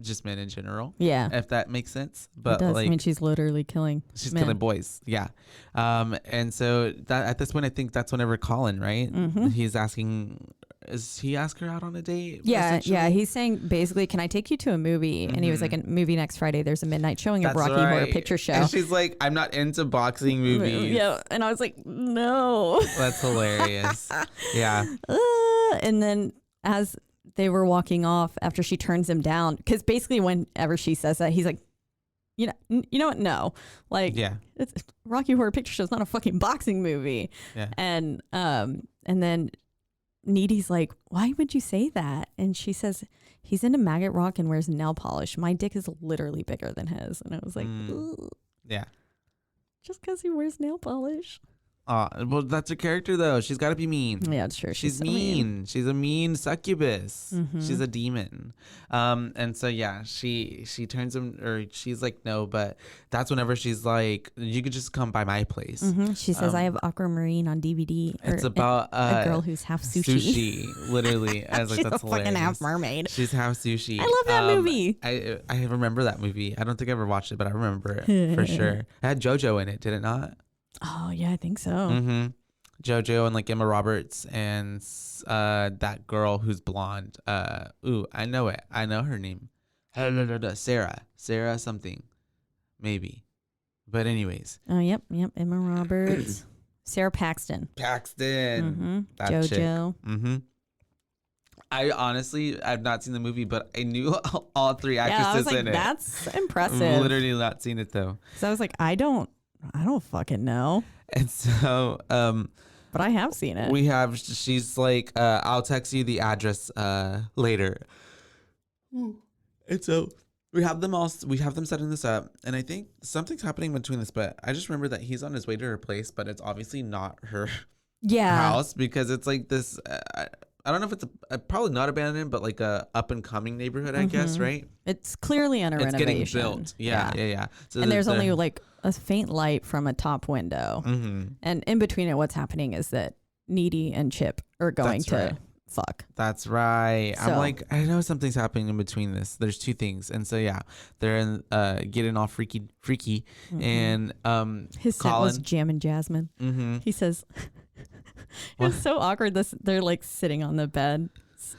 just men in general. Yeah. If that makes sense. It But does. like, I mean, she's literally killing men. killing boys. Yeah. And so that at this point, I think that's whenever Colin, right? Mm-hmm. He's asking, is he ask her out on a date? Yeah, essentially? yeah. He's saying basically, can I take you to a movie? And he was like, a movie next Friday. There's a midnight showing of That's Rocky Horror right. Picture Show. And she's like, I'm not into boxing movies. Yeah, and I was like, no. That's hilarious. Yeah. And then as they were walking off after she turns him down, because basically whenever she says that, he's like, you know what? No, like, Yeah. it's Rocky Horror Picture Show is not a fucking boxing movie. Yeah. And then Needy's like, why would you say that? And she says, he's into maggot rock and wears nail polish. My dick is literally bigger than his. And I was like, ugh, Yeah. just because he wears nail polish. Well, that's her character though. She's got to be mean. Yeah, it's true. She's so mean. She's a mean succubus. Mhm. She's a demon. And so yeah, she turns him, or she's like no, but that's whenever she's like, you could just come by my place. Mhm. She says, I have Aquamarine on DVD. It's about a girl who's half sushi. Literally. I was like, She's that's a fucking hilarious. half mermaid. She's half sushi. I love that movie. I remember that movie. I don't think I ever watched it, but I remember it for sure. It had JoJo in it, did it not? Oh yeah, I think so. Mm-hmm. JoJo and like Emma Roberts and that girl who's blonde. I know it. I know her name. Sarah something, maybe. But anyways. Oh yep. Emma Roberts, Sarah Paxton. Mm-hmm. That JoJo. chick. Mm-hmm. I've not seen the movie, but I knew all three actresses Yeah, I was like, in it. that's impressive. I've literally not seen it though. So I was like, I don't fucking know, And so, but I have seen it. she's like, I'll text you the address later. And so we have them setting this up, and I think something's happening between this, but I just remember that he's on his way to her place, but it's obviously not her house, because it's like this, I don't know if it's probably not abandoned, but like a up and coming neighborhood, I guess, right? It's clearly under It's renovation. getting built. Yeah. So And there's only like a faint light from a top window. Mm-hmm. And in between it, what's happening is that Needy and Chip are going to fuck. That's right. So- I'm like, I know something's happening in between this. There's two things. And so yeah, they're getting all freaky. Mm-hmm. And His scent Colin, was Jam and Jasmine. mm-hmm. He says, it was so awkward. They're like sitting on the bed,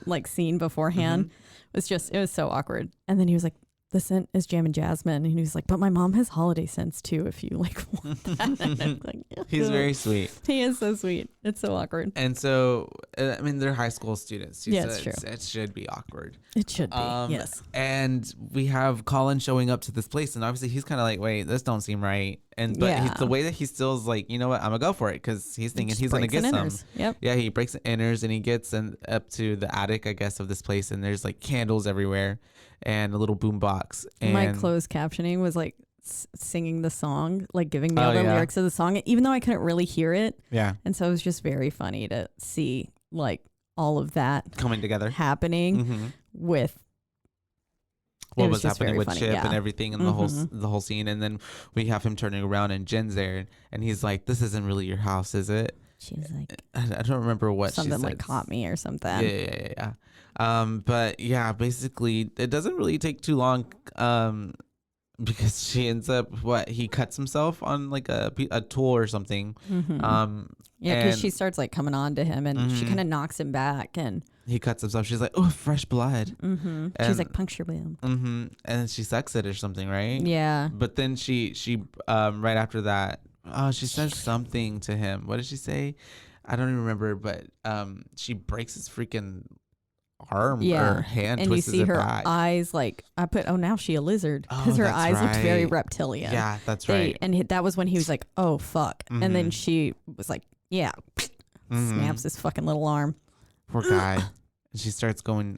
like scene beforehand. It was so awkward. And then he was like, the scent is Jam and Jasmine. And he was like, but my mom has holiday scents too, if you like want that. And I'm like, He's very sweet. He is so sweet. It's so awkward. And so, I mean, they're high school students. Yeah, it's true. It should be awkward. It should be. Yes. And we have Colin showing up to this place, and obviously he's kind of like, wait, this don't seem right. But the way that he still is like, you know what, I'm gonna go for it, because he's thinking he's gonna get some. Yep. Yeah, he breaks and enters, and he gets up to the attic, I guess, of this place, and there's like candles everywhere and a little boom box. And my closed captioning was like singing the song, like giving me all the lyrics of the song, even though I couldn't really hear it. Yeah. And so it was just very funny to see like all of that coming together, happening with what was happening with funny, Chip and everything, and Mm-hmm. the whole scene. And then we have him turning around, and Jen's there, and he's like, "This isn't really your house, is it?" She's like, I don't remember what something she like said. caught me or something. Yeah. But yeah, basically, it doesn't really take too long, because she ends up he cuts himself on like a tool or something. Mm-hmm. Yeah, because and she starts like coming on to him, and she kind of knocks him back, and he cuts himself. She's like, "Oh, fresh blood." she's like, puncture wound. And then she sucks it or something, right? Yeah. But then she right after that, she says something to him. What did she say? I don't even remember, but she breaks his freaking arm Yeah. or hand, And you twists see it her back. eyes like now she a lizard Oh, because her that's eyes looked very right. reptilian. Yeah, that's right. And that was when he was like, oh fuck, and then she was like, yeah, snaps his fucking little arm. Poor guy. And she's going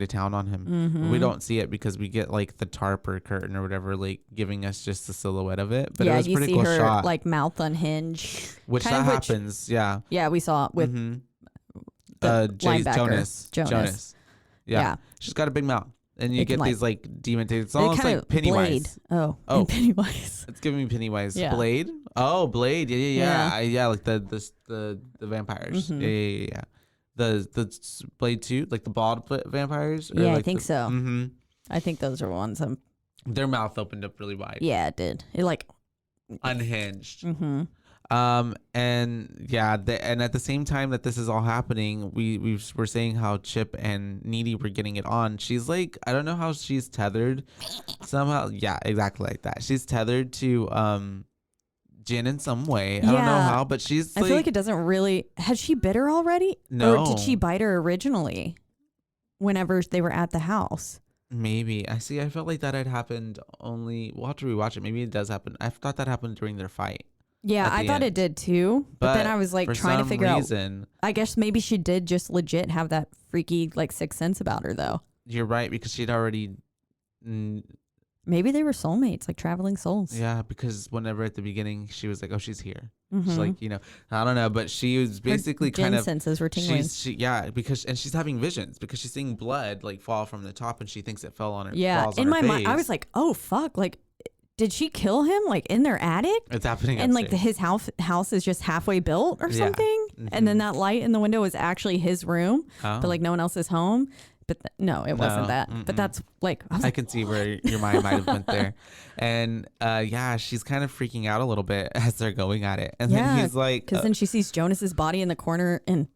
to town on him. We don't see it because we get like the tarp or curtain or whatever, like giving us just the silhouette of it. But it was a pretty cool her shot. like mouth unhinge. Which happens, yeah. Yeah, we saw it with the linebacker, Jonas. Yeah. She's got a big mouth. And you It get can, these like demon tails. It's almost like Pennywise. Blade. And Pennywise. It's giving me Pennywise. Yeah. Blade? Oh, Blade. Yeah. Like the vampires. Yeah. The Blade 2, like the bald vampires? Yeah, like I think so. I think those are ones. Their mouth opened up really wide. Yeah, it did. It like unhinged. And yeah, and at the same time that this is all happening, we're saying how Chip and Needy were getting it on. She's like, I don't know how she's tethered somehow. Yeah, exactly like that. She's tethered to Jin in some way. I don't know how, but she's I feel like it doesn't really. Has she bit her already? No. Or did she bite her originally whenever they were at the house? Maybe. I felt like that had happened only. We'll have to rewatch it. Maybe it does happen. I thought that happened during their fight. Yeah, I thought it did too. But then I was like trying to figure out. I guess maybe she did just legit have that freaky like sixth sense about her though. You're right, because she'd already. Maybe they were soulmates, like traveling souls. Yeah, because whenever at the beginning she was like, "Oh, she's here." She's like, I don't know, but she was basically kind of senses were tingling. Because she's having visions because she's seeing blood like fall from the top, and she thinks it fell on her. Yeah, falls in on my her mind, I face. was like, "Oh fuck!" Like, did she kill him like in their attic? It's happening, and upstairs. like his house is just halfway built or something, and then that light in the window is actually his room, but like no one else is home. But no, it wasn't that. But that's like I can see where your mind might have went there, and she's kind of freaking out a little bit as they're going at it, and then he's like, because then she sees Jonas's body in the corner, and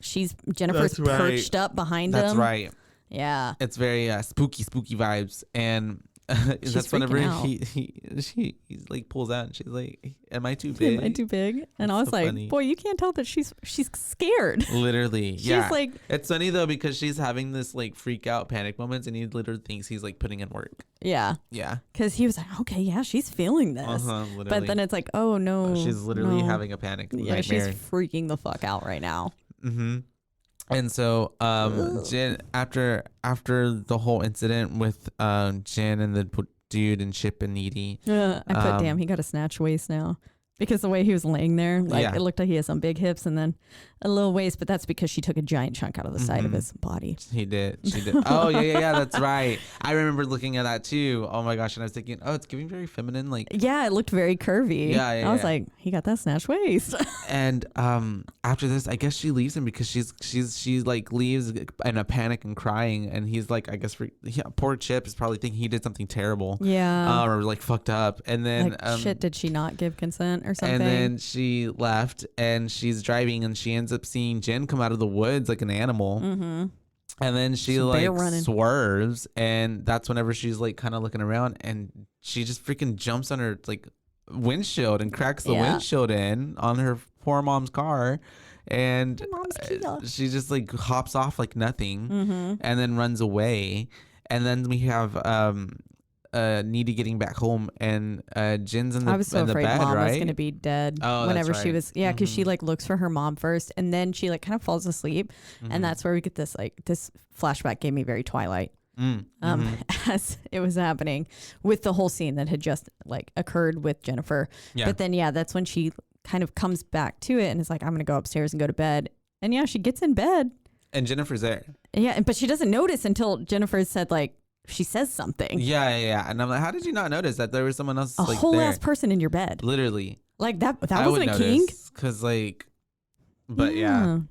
Jennifer's perched up behind him. That's right. Yeah, it's very spooky vibes, and that's whenever he like pulls out, and she's like, "Am I too big? Am I too big?" And I was like, funny. "Boy, you can't tell that she's scared." Literally, she's like, it's funny though because she's having this like freak out panic moments, and he literally thinks he's like putting in work. Yeah, because he was like, "Okay, yeah, she's feeling this," but then it's like, "Oh no, she's literally having a panic nightmare. She's freaking the fuck out right now." And so Jin, after the whole incident with Jin and the dude and Chip and Needy, I put damn, he got a snatch waist now. Because the way he was laying there, like it looked like he had some big hips and then a little waist, but that's because she took a giant chunk out of the side of his body. She did. Oh yeah, that's right. I remember looking at that too. Oh my gosh, and I was thinking, oh, it's giving very feminine, like yeah, it looked very curvy. Yeah. I was like, he got that snatch waist. And after this, I guess she leaves him because she like leaves in a panic and crying, and he's like, I guess poor Chip is probably thinking he did something terrible. Yeah. Or like fucked up, and then like, shit, did she not give consent or something? And then she left, and she's driving, and she ends up seeing Jin come out of the woods like an animal. And then she like swerves, and that's whenever she's like kind of looking around, and she just freaking jumps on her like windshield and cracks the windshield in on her poor mom's car, and she just like hops off like nothing, and then runs away. And then we have Needy getting back home, and Jin's in the bed, right? I was so afraid mom was gonna be dead whenever she was because she like looks for her mom first, and then she like kind of falls asleep, and that's where we get this flashback. Gave me very Twilight. As it was happening with the whole scene that had just like occurred with Jennifer. But then that's when she kind of comes back to it and is like, I'm gonna go upstairs and go to bed. And she gets in bed, and Jennifer's there. But she doesn't notice until Jennifer said like she says something. Yeah. And I'm like, how did you not notice that there was someone else? A like, whole there? ass person in your bed. Literally. Like that wasn't a king. Because like, but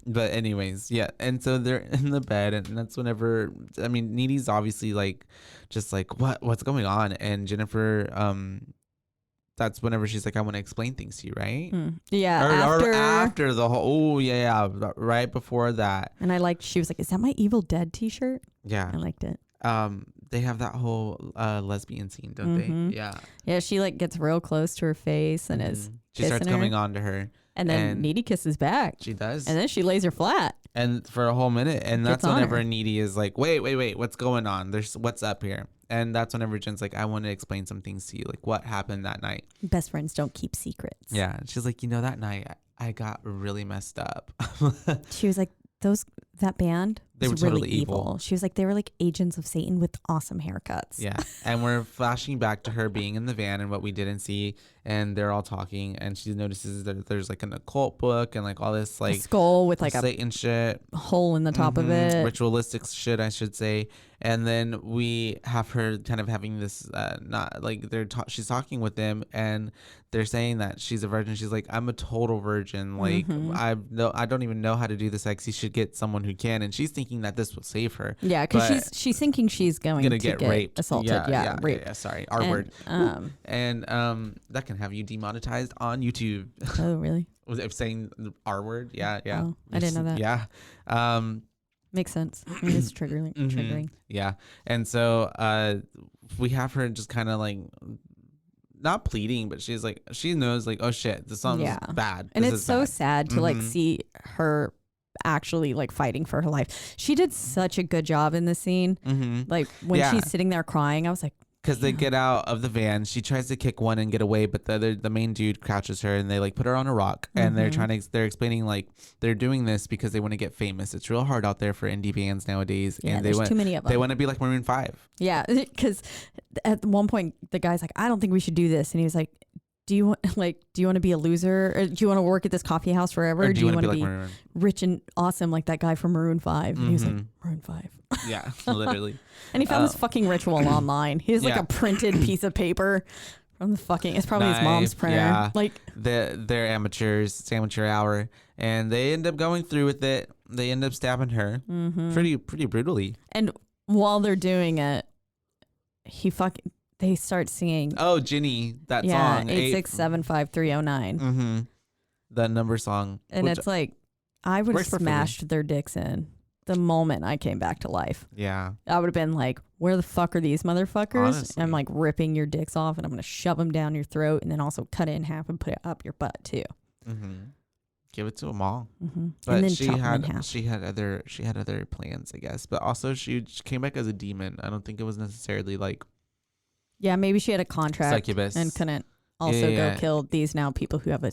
but anyways, and so they're in the bed, and that's whenever, I mean, Needy's obviously like, just like, what's going on? And Jennifer, that's whenever she's like, I want to explain things to you, right? Yeah. Or after the whole, right before that. And she was like, is that my Evil Dead t-shirt? Yeah. I liked it. They have that whole lesbian scene, don't they? Yeah. Yeah, she like gets real close to her face and is she starts coming on to her. And then Needy kisses back. She does. And then she lays her flat. And for a whole minute. And that's Gets on whenever her. Needy is like, wait, what's going on? What's up here? And that's whenever Jen's like, I want to explain some things to you. Like, what happened that night? Best friends don't keep secrets. Yeah. She's like, that night I got really messed up. She was like, that band They was were really totally evil. She was like, they were like agents of Satan with awesome haircuts. Yeah. And we're flashing back to her being in the van and what we didn't see. And they're all talking. And she notices that there's like an occult book and like all this like a skull with like Satan shit. a hole in the top of it. Ritualistic shit, I should say. And then we have her kind of having this, not like she's talking with them and they're saying that she's a virgin. She's like, I'm a total virgin. Like, I don't even know how to do the sex. You should get someone who can. And she's thinking that this will save her. Yeah, because she's thinking she's going to get raped, assaulted. Raped. Yeah, sorry, R word. And that can have you demonetized on YouTube. Oh, really? Was it saying the R word? Yeah. Oh, I didn't know that. Yeah. Makes sense. I mean, it's triggering. Yeah. And so we have her just kind of like not pleading, but she's like, she knows like, oh shit, this song's bad. And it's so sad to like see her actually like fighting for her life. She did such a good job in this scene. Like when she's sitting there crying, I was like, because they get out of the van, she tries to kick one and get away, but the main dude crouches her and they like put her on a rock and they're explaining like they're doing this because they want to get famous. It's real hard out there for indie bands nowadays, and there's too many of them. They want to be like Maroon 5. Yeah, because at one point the guy's like, I don't think we should do this, and he was like, do you want to be a loser, or do you want to work at this coffee house forever, or do you want to be like rich and awesome like that guy from Maroon 5? And he was like, Maroon 5. Yeah, literally. And he found this fucking ritual online. He has like a printed piece of paper from the fucking, it's probably his mom's printer. Yeah. Like they're amateurs. It's amateur hour, and they end up going through with it. They end up stabbing her pretty brutally. And while they're doing it, they start singing. Oh, Ginny, that song. 8675309. The number song. And it's like, I would have smashed their dicks in the moment I came back to life. Yeah. I would have been like, where the fuck are these motherfuckers? Honestly. And I'm like ripping your dicks off and I'm going to shove them down your throat and then also cut it in half and put it up your butt too. Give it to them all. But and then she had other plans, I guess. But also she came back as a demon. I don't think it was necessarily like. Yeah, maybe she had a contract succubus. And couldn't also go kill these now people who have a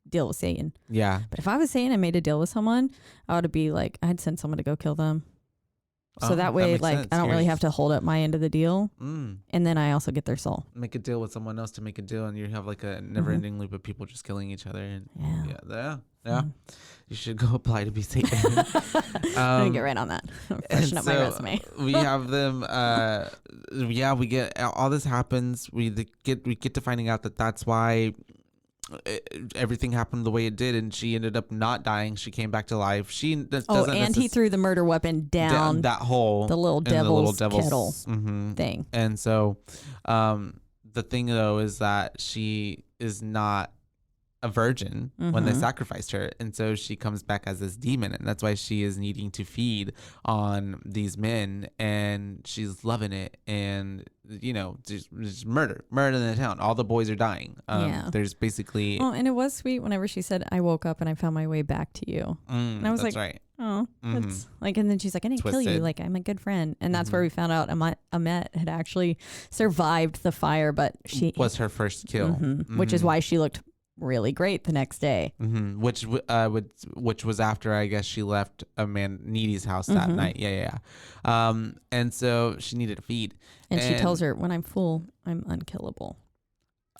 deal with Satan. Yeah. But if I was Satan and made a deal with someone, I would be like, I'd send someone to go kill them. So that way, like, sense. I don't really have to hold up my end of the deal. And then I also get their soul. Make a deal with someone else to make a deal, and you have like a never-ending loop of people just killing each other. And yeah. You should go apply to be Satan. I'm gonna get right on that. Freshen up my resume. We have them. We get all this happens. We get to finding out that that's why everything happened the way it did, and she ended up not dying. She came back to life. He threw the murder weapon down that hole, the little devil's kettle thing. And so, the thing though is that she is not a virgin when they sacrificed her, and so she comes back as this demon, and that's why she is needing to feed on these men, and she's loving it, and just murder in the town. All the boys are dying. There's basically and it was sweet whenever she said, I woke up and I found my way back to you, and I was like, right. Oh, that's like, and then she's like, I didn't kill you, like I'm a good friend, and that's where we found out Amet had actually survived the fire, but she was her first kill, which is why she looked really great the next day, which was after I guess she left Needy's house that night. And so she needed a feed, and she tells her, when I'm full, I'm unkillable,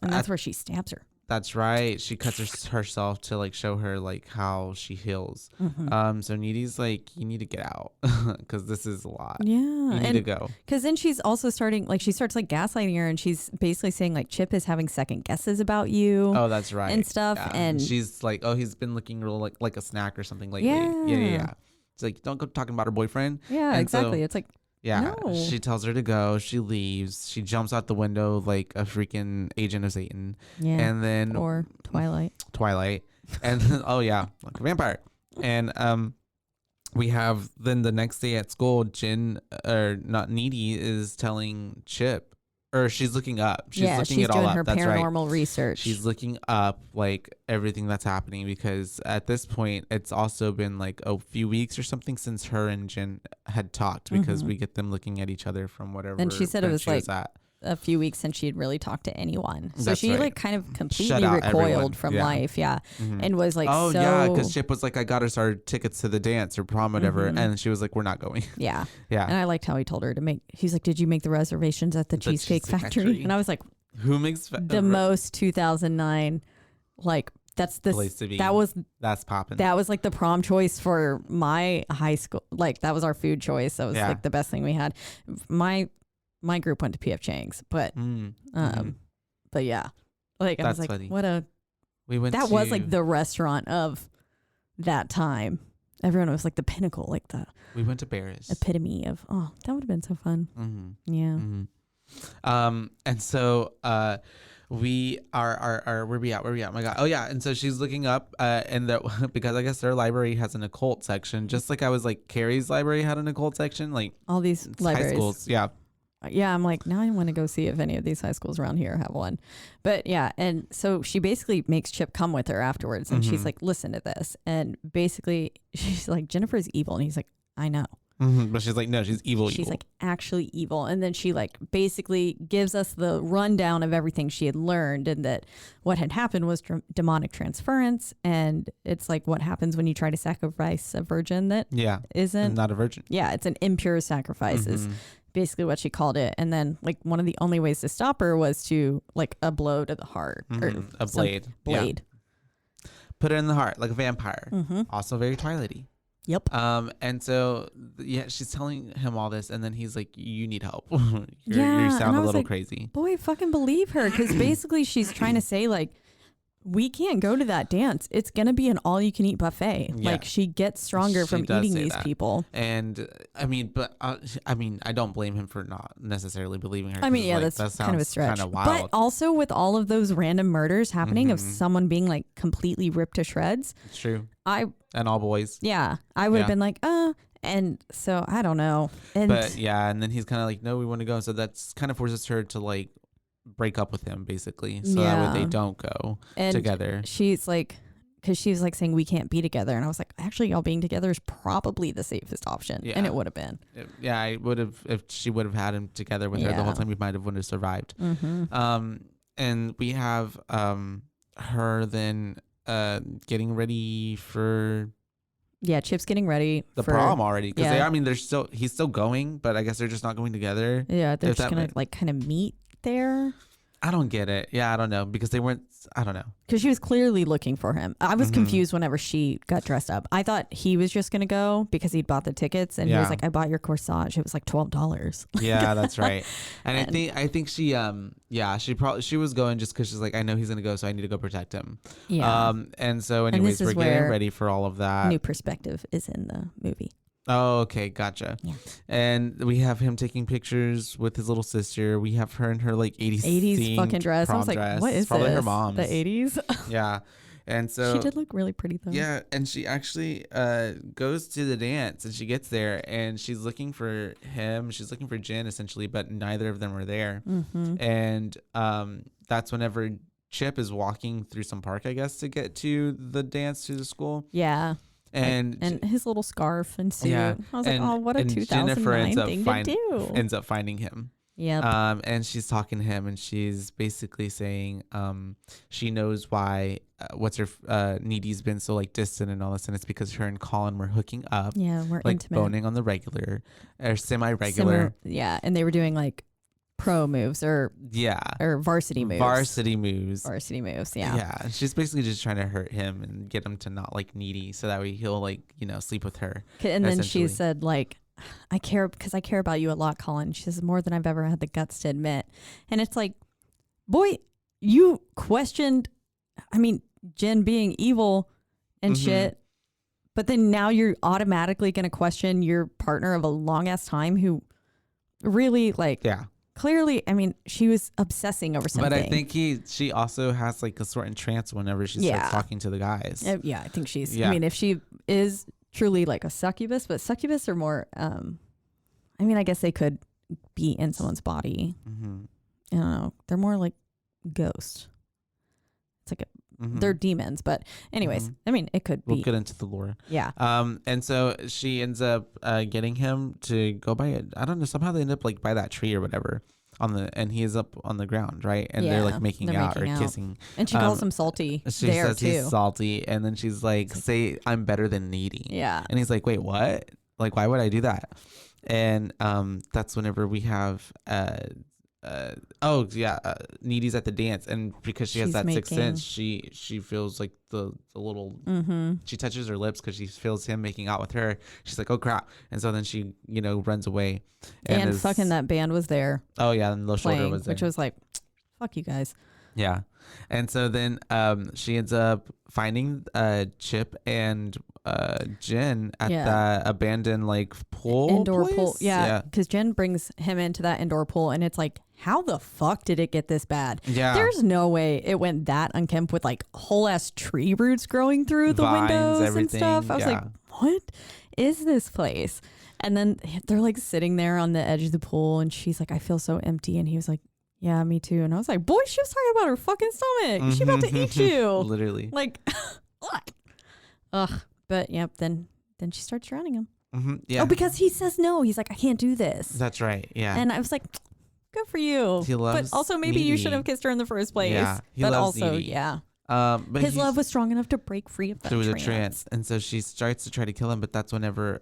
and that's where she stabs her. That's right. She cuts herself to like show her like how she heals. So Needy's like, you need to get out because this is a lot. Yeah, you need to go. Because then she's also starting like she starts like gaslighting her, and she's basically saying like Chip is having second guesses about you. Oh, that's right. And stuff. Yeah. And she's like, oh, he's been looking real like a snack or something lately. Yeah. It's like, don't go talking about her boyfriend. Yeah, and exactly. So, it's like. Yeah, no. She tells her to go. She leaves. She jumps out the window like a freaking agent of Satan. Yeah, and then or Twilight, and then, oh yeah, like a vampire. And we have then the next day at school, Needy is telling Chip or she's looking up. She's looking she's it all doing up. her That's paranormal right. research. She's looking up like everything that's happening, because at this point it's also been like a few weeks or something since her and Jen had talked, because we get them looking at each other from whatever. And she said it was like at. a few weeks since she had really talked to anyone. So That's she right. like kind of completely Shut out recoiled everyone. from Yeah. life. Yeah. And was like, Oh so yeah, because Chip was like, I got us our tickets to the dance or prom, whatever, and she was like, we're not going. yeah. Yeah. And I liked how he told her to make, he's like, did you make the reservations at the Cheesecake Factory? And I was like, Who makes the most 2009, like that's the place to be? That's popping. That was like the prom choice for my high school. Like that was our food choice. That was like the best thing we had. My group went to PF Chang's, but but yeah, like I was like, funny. We went. That was like the restaurant of that time. Everyone was like the pinnacle, like the. We went to Barris. Epitome of that would have been so fun. Yeah. And so we are where we at? Oh my god. Oh yeah. And so she's looking up and that because I guess their library has an occult section, just like I was like Carrie's library had an occult section, like all these libraries. High schools. Yeah. Yeah, I'm like, now I want to go see if any of these high schools around here have one. But yeah, and so she basically makes Chip come with her afterwards, and she's like, listen to this. And basically, she's like, Jennifer's evil. And he's like, I know. But she's like, no, she's evil. She's like actually evil. And then she like basically gives us the rundown of everything she had learned, and that what had happened was demonic transference. And it's like what happens when you try to sacrifice a virgin that isn't not a virgin. Yeah, it's an impure sacrifice is basically what she called it. And then like one of the only ways to stop her was to like a blow to the heart or a blade. Put it in the heart like a vampire. Also very Twilighty. Yep. And so she's telling him all this, and then he's like, you need help. You and sound I a was little like, crazy. Boy, fucking believe her, because basically she's trying to say like, we can't go to that dance. It's gonna be an all-you-can-eat buffet. Yeah. Like she gets stronger from eating these people. And I mean, I don't blame him for not necessarily believing her. I mean, yeah, like, that's kind of a stretch. Kind of wild. But also with all of those random murders happening of someone being like completely ripped to shreds. It's true. And all boys. Yeah, I would have been like, and so I don't know. And and then he's kind of like, no, we want to go. So that's kind of forces her to like break up with him, basically, so that way they don't go together. She's like, because she was like saying we can't be together, and I was like, actually, y'all being together is probably the safest option, and it would have been. I would have, if she would have had him together with her the whole time, we might have wouldn't have survived. And we have her then getting ready for Chip's getting ready the for prom already, because he's still going, but I guess they're just not going together. They're just gonna like kind of meet there. I don't get it. Yeah, I don't know, because they weren't. I don't know, because she was clearly looking for him. I was confused whenever she got dressed up. I thought he was just gonna go because he'd bought the tickets, and he was like, I bought your corsage. It was like $12. Yeah, that's right. And I think she she was going just because she's like, I know he's gonna go, so I need to go protect him. Yeah. And so anyways, we're getting ready for all of that. New perspective is in the movie. Oh, okay, gotcha. Yeah. And we have him taking pictures with his little sister. We have her in her like 80s fucking dress. I was like, what is probably this? Her mom's. The 80s? Yeah. And so she did look really pretty though. Yeah, and she actually goes to the dance, and she gets there, and she's looking for him. She's looking for Jen essentially, but neither of them are there. And that's whenever Chip is walking through some park, I guess, to get to the dance to the school. Yeah. And his little scarf and suit. Yeah. I was like, oh, what a 2009 thing to do. Ends up finding him. Yeah. And she's talking to him, and she's basically saying she knows why what's her Needy's been so like distant and all this, and it's because her and Colin were hooking up. Yeah, we're like intimate. boning on the regular or semi-regular. Yeah, and they were doing like pro moves or varsity moves. Varsity moves. Yeah. Yeah. And she's basically just trying to hurt him and get him to not like Needy, so that way he'll like, sleep with her. And then she said like, I care about you a lot, Colin. She says, more than I've ever had the guts to admit. And it's like, boy, you questioned, Jen being evil and shit, but then now you're automatically going to question your partner of a long ass time who really like, clearly, she was obsessing over something. But I think she also has like a certain trance whenever she starts talking to the guys. Yeah, I think she's, if she is truly like a succubus, but succubus are more, I guess they could be in someone's body. I don't know. They're more like ghosts. It's like they're demons, but anyways, I mean, it could be. We'll get into the lore. Yeah. And so she ends up getting him to go by it. I don't know. Somehow they end up like by that tree or whatever and he is up on the ground, right? And they're like making out or kissing. And she calls him salty. She says he's salty, and then she's like, "Say I'm better than needy." Yeah. And he's like, "Wait, what? Like, why would I do that?" And that's whenever we have Needy's at the dance, and because she has that sixth sense, she feels like the little she touches her lips because she feels him making out with her. She's like, oh crap. And so then she runs away, and fucking that band was there. Oh yeah, and the shoulder was there, which was like, fuck you guys. Yeah. And so then she ends up finding Chip and Jen at that abandoned like indoor place? pool. Yeah, because Jen brings him into that indoor pool, and it's like, how the fuck did it get this bad? Yeah, there's no way it went that unkempt with like whole ass tree roots growing through the windows everything. And stuff. I was like, what is this place? And then they're like sitting there on the edge of the pool, and she's like, I feel so empty. And he was like, yeah, me too. And I was like, boy, she was talking about her fucking stomach. She about to eat you. Literally. Like, what? Ugh. But yep, then she starts drowning him. Yeah. Oh, because he says no. He's like, I can't do this. That's right. Yeah. And I was like, good for you. He loves but also maybe Needy. You should have kissed her in the first place. Yeah. He but loves also, Needy. yeah. But his love was strong enough to break free of that through the trance. And so she starts to try to kill him, but that's whenever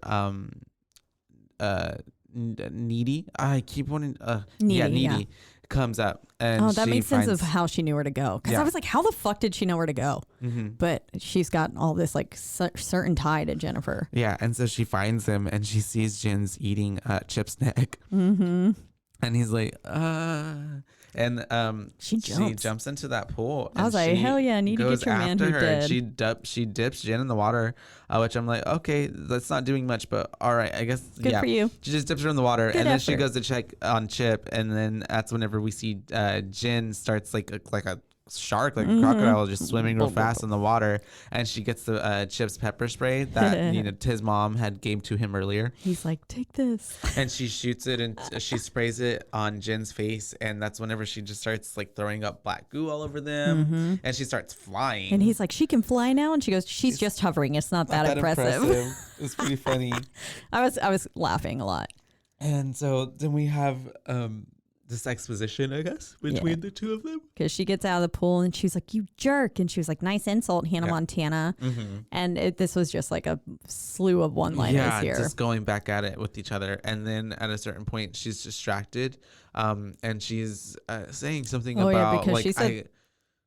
Needy. I keep wanting Needy comes up, and that makes sense of how she knew where to go, because I was like, how the fuck did she know where to go? But she's got all this like certain tie to Jennifer. Yeah. And so she finds him, and she sees Jen's eating Chip's neck, and he's like and she jumps into that pool. I was like, hell yeah, I need to get your man who did. She dips Jen in the water, which I'm like, okay, that's not doing much, but all right, I guess. Good for you. She just dips her in the water, and then she goes to check on Chip, and then that's whenever we see Jen starts like a shark, like a crocodile, just swimming real fast in the water, and she gets the Chip's pepper spray that his mom had gave to him earlier. He's like, take this, and she shoots it, and she sprays it on Jen's face, and that's whenever she just starts like throwing up black goo all over them, and she starts flying. And he's like, she can fly now, and she goes, she's just hovering. It's not that impressive. It's pretty funny. I was laughing a lot. And so then we have this exposition, I guess, between the two of them. Because she gets out of the pool and she's like, you jerk. And she was like, nice insult, Hannah Montana. And this was just like a slew of one-liners here. Just going back at it with each other. And then at a certain point, she's distracted. And she's saying something about, because like, she said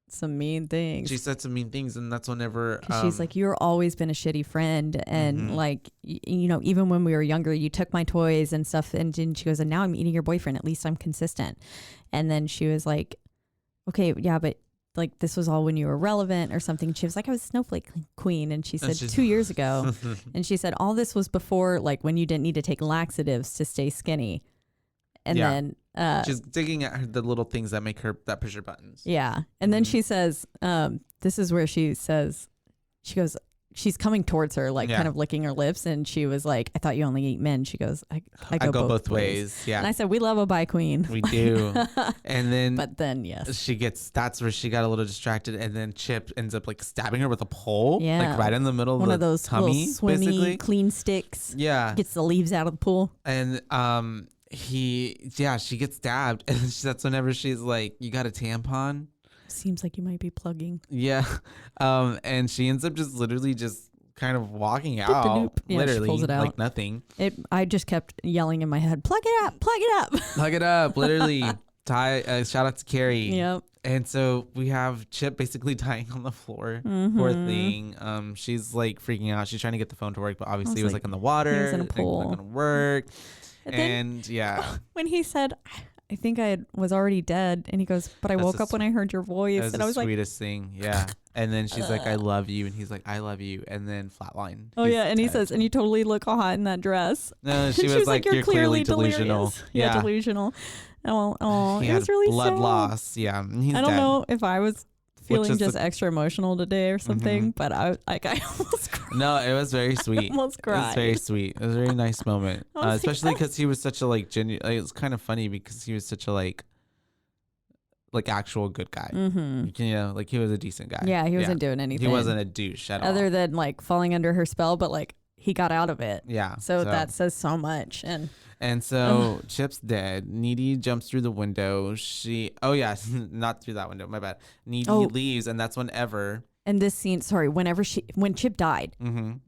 some mean things. She said some mean things, and that's whenever she's like, you've always been a shitty friend, and like, even when we were younger, you took my toys and stuff, and she goes, and now I'm eating your boyfriend, at least I'm consistent. And then she was like, okay, yeah, but like, this was all when you were relevant or something. She was like, I was snowflake queen, and she said 2 years ago. And she said, all this was before, like, when you didn't need to take laxatives to stay skinny. And then she's digging at the little things that make her that push her buttons. Yeah. And then she says, this is where she says, she goes, she's coming towards her, like kind of licking her lips. And she was like, I thought you only eat men. She goes, I go both ways. Yeah. And I said, we love a bi queen. We do. And then, but then that's where she got a little distracted. And then Chip ends up like stabbing her with a pole. Yeah. Like right in the middle one of the those tummy, swimmy, basically. Clean sticks. Yeah. Gets the leaves out of the pool. And, she gets stabbed, and that's whenever she's like, you got a tampon? Seems like you might be plugging. Yeah. And she ends up just literally just kind of walking out. Yeah, literally, she pulls it out. like nothing. I just kept yelling in my head, plug it up, plug it up. Plug it up, literally. Shout out to Carrie. Yep. And so we have Chip basically dying on the floor. Poor thing. She's like freaking out. She's trying to get the phone to work, but obviously it was like in the water. He was in a pool. It's not gonna work. And when he said, I think I was already dead, and he goes, but I woke up when I heard your voice, and I was like, sweetest thing. Yeah. And then she's like, I love you, and he's like, I love you, and then flatline. Oh yeah. And he says, and you totally look hot in that dress. No, she was like, you're clearly delusional. Yeah, delusional. Oh, it was really blood sad. loss. Yeah. He's I don't dead. know if I was feeling just extra emotional today or something, but I almost cried. No, it was very sweet. I almost cried. It was very sweet. It was a very nice moment, especially because he was such a like genuine. It was kind of funny because he was such a like like actual good guy. You know, like he was a decent guy. Yeah, he wasn't doing anything. He wasn't a douche at all. Other than like falling under her spell, but like he got out of it. Yeah. So that says so much. And so Chip's dead. Needy jumps through the window. Not through that window. My bad. Needy leaves, and that's whenever. And this scene, when Chip died,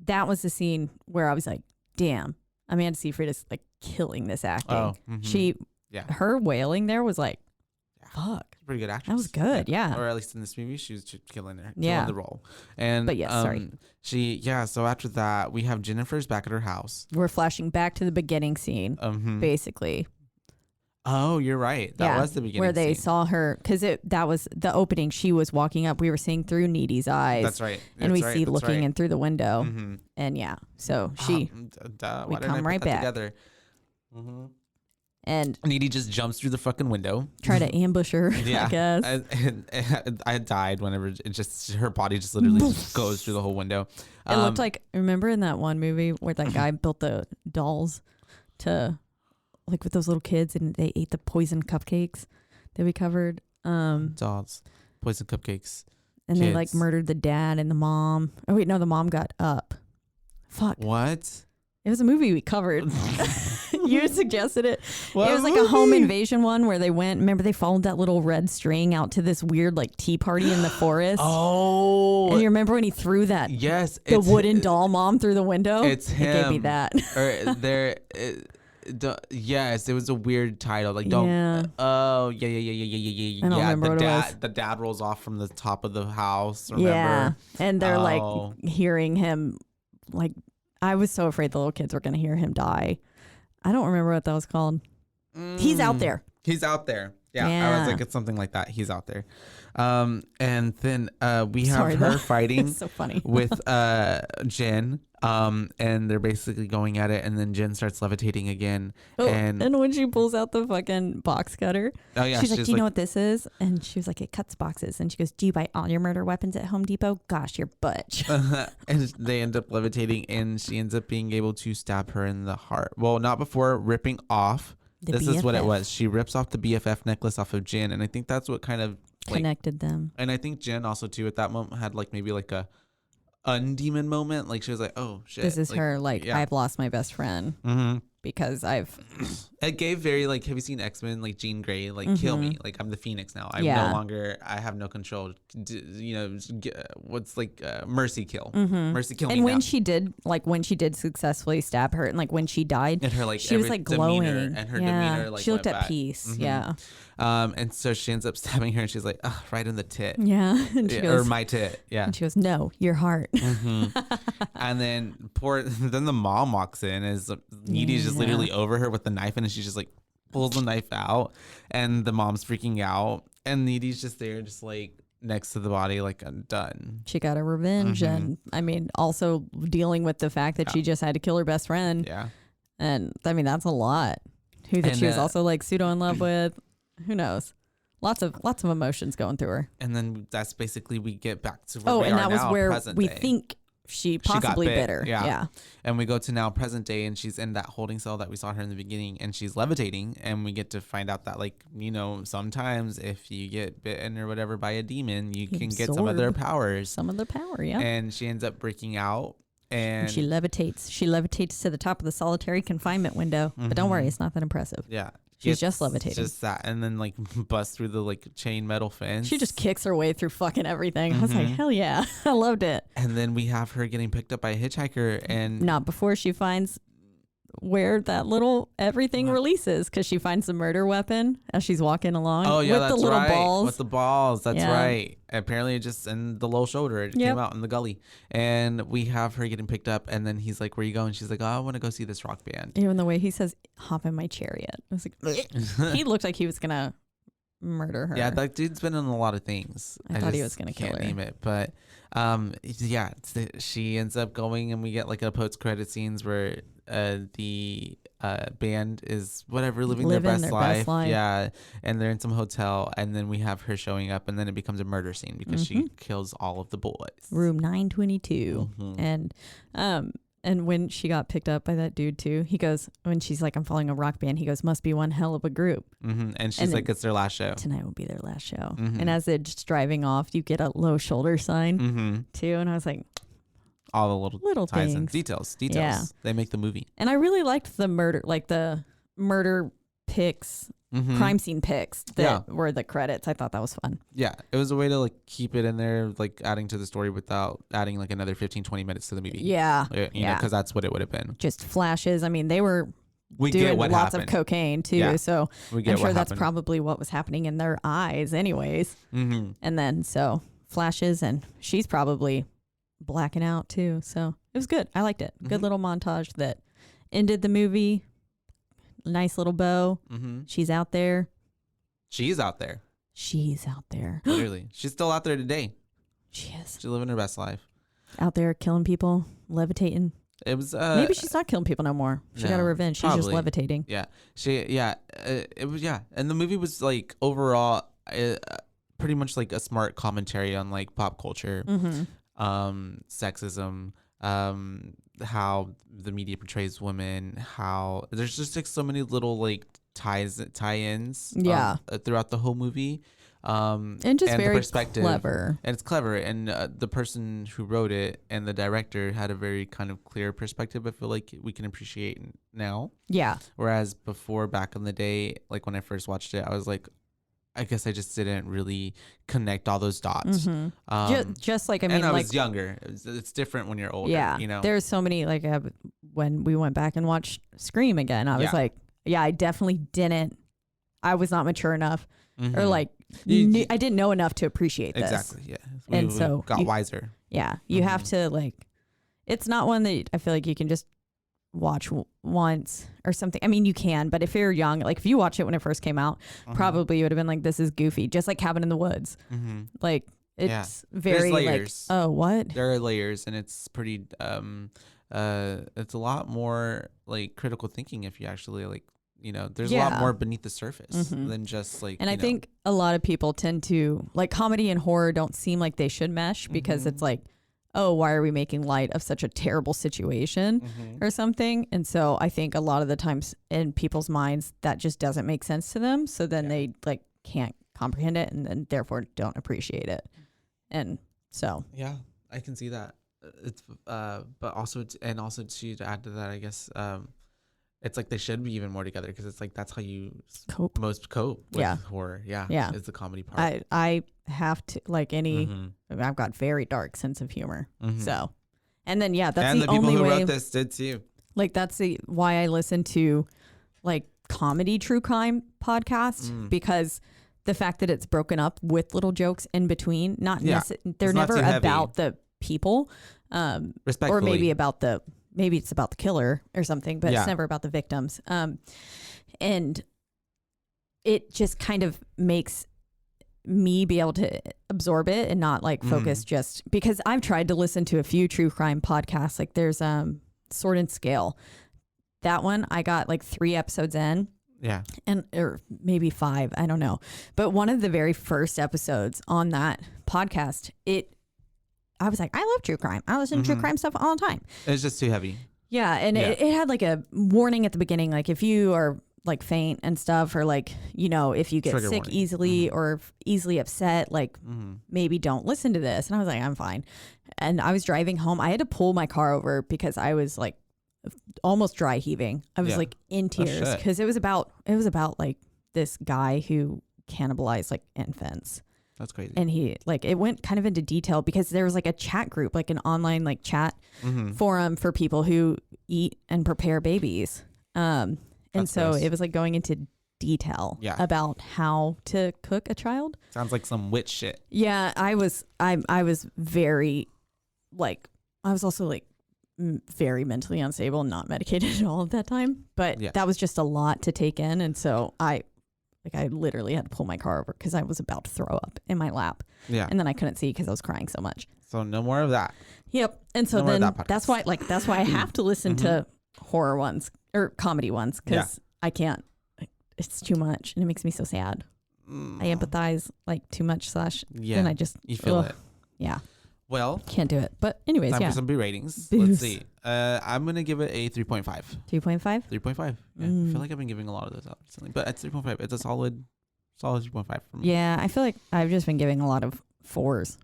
that was the scene where I was like, damn, Amanda Seyfried is like killing this acting. Her wailing there was like, fuck. Pretty good actress. That was good, yeah. Or at least in this movie, she was killing the role. And but yes, sorry. So after that, we have Jennifer's back at her house. We're flashing back to the beginning scene, basically. Oh, you're right. That was the beginning where they scene. saw her, because that was the opening. She was walking up. We were seeing through Needy's eyes. That's right. And see looking in through the window. And so she, we come right back. Together. And Needy just jumps through the fucking window. Try to ambush her, I guess. I died whenever her body just literally just goes through the whole window. It looked like, remember in that one movie where that guy built the dolls to, like with those little kids and they ate the poison cupcakes that we covered? Dolls, poison cupcakes. And kids. They like murdered the dad and the mom. Oh wait, no, the mom got up. Fuck. What? It was a movie we covered. You suggested it. What it was like a home invasion one where they went. Remember, they followed that little red string out to this weird like tea party in the forest. Oh, and you remember when he threw that? Yes, the wooden doll mom through the window. It's him. It gave me that. Yes, it was a weird title. Like don't. Yeah. Oh yeah. I don't remember what it was. The dad rolls off from the top of the house. Remember? Yeah, and they're like hearing him like. I was so afraid the little kids were going to hear him die. I don't remember what that was called. He's out there. He's out there. Yeah. I was like, it's something like that. He's out there. And then we have her fighting so funny. with Jen. And they're basically going at it, and then Jen starts levitating again. And when she pulls out the fucking box cutter, she's like, do you know what this is? And she was like, it cuts boxes. And she goes, do you buy all your murder weapons at Home Depot? Gosh, you're butch. And they end up levitating, and she ends up being able to stab her in the heart. Well, not before ripping off. This BFF. Is what it was. She rips off the BFF necklace off of Jen, and I think that's what kind of connected them. And I think Jen also too at that moment had like maybe like a undemon moment. Like she was like, oh shit, this is her like I've lost my best friend because it gave very like, have you seen X-Men, like Jean Grey, like kill me, like I'm the Phoenix now, I'm no longer, I have no control, what's like mercy kill mercy kill me. And when she did successfully stab her, and like when she died, and her like she was like glowing, and her demeanor like she looked at back. Peace. And so she ends up stabbing her, and she's like, right in the tit. And she goes, or my tit. Yeah. And she goes, no, your heart. And then then the mom walks in, as Needy's just literally over her with the knife, and she's just like pulls the knife out, and the mom's freaking out, and Needy's just there, just like next to the body, like I'm done. She got her revenge, and I mean, also dealing with the fact that she just had to kill her best friend. Yeah. And I mean, that's a lot. Who that she was also like pseudo in love with. Who knows? Lots of emotions going through her. And then that's basically, we get back to where we are now, and that was where we day. Think she possibly bit her. Yeah. And we go to now present day, and she's in that holding cell that we saw her in the beginning, and she's levitating, and we get to find out that, like, you know, sometimes if you get bitten or whatever by a demon, you can get some of their powers. Some of their power, yeah. And she ends up breaking out. And she levitates. She levitates to the top of the solitary confinement window. But don't worry, it's not that impressive. Yeah. She's just levitating. Just that. And then like busts through the like chain metal fence. She just kicks her way through fucking everything. I was like, hell yeah. I loved it. And then we have her getting picked up by a hitchhiker, and not before she finds where that little everything releases, because she finds the murder weapon as she's walking along. Oh yeah, with the little balls. With the balls, that's right. Apparently, just in the low shoulder, it came out in the gully, and we have her getting picked up, and then he's like, "Where you going?" She's like, "Oh, I want to go see this rock band." Even the way he says, "Hop in my chariot," I was like, he looked like he was gonna murder her. Yeah, that dude's been in a lot of things. I thought he was gonna kill her. Can't name it, but she ends up going, and we get like a post-credit scenes where the band is living their best life. Yeah, and they're in some hotel, and then we have her showing up, and then it becomes a murder scene because she kills all of the boys. Room 922. And And when she got picked up by that dude too, he goes, when she's like, I'm following a rock band, he goes, must be one hell of a group. And she's like, it's their last show. Tonight will be their last show. And as they're just driving off, you get a low shoulder sign too. And I was like, all the little ties things. and details. Yeah. They make the movie. And I really liked the murder pics, crime scene pics that were the credits. I thought that was fun. Yeah, it was a way to like keep it in there, like adding to the story without adding like another 15-20 minutes to the movie. Yeah, you know, because that's what it would have been. Just flashes. I mean, they were doing get what lots happened. of cocaine too, so we get I'm sure what that's happened. probably what was happening in their eyes, anyways. And then so flashes, and she's probably blacking out too. So it was good. I liked it. Good little montage that ended the movie. Nice little bow. She's out there. She's out there. She's out there. Literally. She's still out there today. She is. She's living her best life. Out there killing people, levitating. It was maybe she's not killing people no more. She got her revenge. She's just levitating. Yeah. It was and the movie was like overall pretty much like a smart commentary on like pop culture, sexism, how the media portrays women, how there's just like so many little like tie-ins throughout the whole movie, and just and very the perspective, clever. and it's clever, and the person who wrote it and the director had a very kind of clear perspective. I feel like we can appreciate now, whereas before, back in the day, like when I first watched it, I was like, I guess I just didn't really connect all those dots. Just like, I mean, and I like, was younger. It's different when you're older. Yeah, you know, there's so many, like, when we went back and watched Scream again, I was like, I definitely didn't. I was not mature enough, or like, I didn't know enough to appreciate this. Exactly. Yeah, and we so got wiser. Yeah, you have to, like, it's not one that I feel like you can just watch once or something. I mean, you can, but if you're young, like if you watch it when it first came out, probably you would have been like, this is goofy, just like Cabin in the Woods. Like, it's very like, oh, what? There are layers, and it's pretty it's a lot more like critical thinking if you actually like, you know, there's a lot more beneath the surface than just like, and I think a lot of people tend to like, comedy and horror don't seem like they should mesh, because it's like, oh, why are we making light of such a terrible situation or something? And so I think a lot of the times in people's minds, that just doesn't make sense to them. So then they like can't comprehend it, and then therefore don't appreciate it. And so, yeah, I can see that. It's but also to add to that, I guess it's like they should be even more together, because it's like that's how you cope with horror. Yeah, it's the comedy part. I have to, like, any I've got very dark sense of humor. So, and then that's and the people only who way wrote this did too. Like, that's why I listen to like comedy true crime podcasts, because the fact that it's broken up with little jokes in between, they're never about the people, or maybe it's about the killer or something, but it's never about the victims. And it just kind of makes me be able to absorb it and not like focus, just because I've tried to listen to a few true crime podcasts. Like there's Sword and Scale. That one, I got like 3 episodes in. Yeah. Or maybe 5, I don't know. But one of the very first episodes on that podcast, I was like, I love true crime. I listen to true crime stuff all the time. It's just too heavy. Yeah. And it had like a warning at the beginning, like if you are like faint and stuff, or like, you know, if you get Trigger sick warning. easily or easily upset, like maybe don't listen to this. And I was like, I'm fine. And I was driving home. I had to pull my car over because I was like almost dry heaving. I was like in tears, because it was about like this guy who cannibalized like infants. That's crazy. And he like, it went kind of into detail, because there was like a chat group, like an online like chat forum for people who eat and prepare babies. And that's so gross. It was like going into detail about how to cook a child. Sounds like some witch shit. Yeah, I was very like, I was also like very mentally unstable and not medicated at all at that time. But that was just a lot to take in. And so I literally had to pull my car over because I was about to throw up in my lap. Yeah. And then I couldn't see because I was crying so much. So no more of that. Yep. And so then that's why I have to listen to horror ones or comedy ones, because I can't. It's too much and it makes me so sad. I empathize like too much / and I just you feel it. Yeah. Well, Can't do it. But anyways, time yeah. for some B ratings. Boos. Let's see. I'm gonna give it a 3.5. 2.5? 3.5. Yeah, I feel like I've been giving a lot of those out recently, but it's 3.5. It's a solid 3.5 for me. Yeah, I feel like I've just been giving a lot of 4s.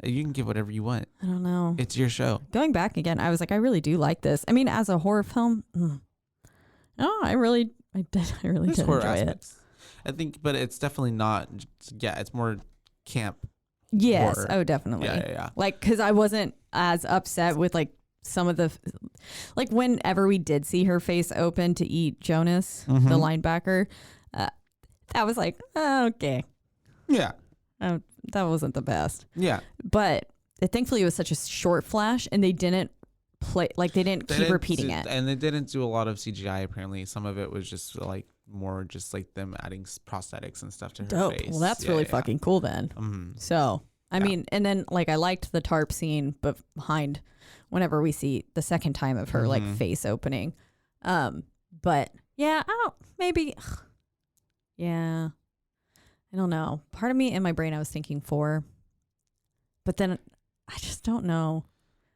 You can give whatever you want. I don't know. It's your show. Going back again, I was like, I really do like this. I mean, as a horror film, I really did enjoy aspects. I think, but it's definitely not. Yeah, it's more camp. Yes. Horror. Oh, definitely. Yeah. Like, because I wasn't as upset with like some of the, like whenever we did see her face open to eat Jonas, the linebacker, that was like, okay. Yeah. That wasn't the best. Yeah. But thankfully it was such a short flash and they didn't keep repeating it. And they didn't do a lot of CGI apparently. Some of it was just like more just like them adding prosthetics and stuff to her face. Well, that's really fucking cool then. So, I mean, and then like I liked the tarp scene, but behind whenever we see the second time of her like face opening. But yeah, I don't know. Part of me in my brain, I was thinking 4, but then I just don't know.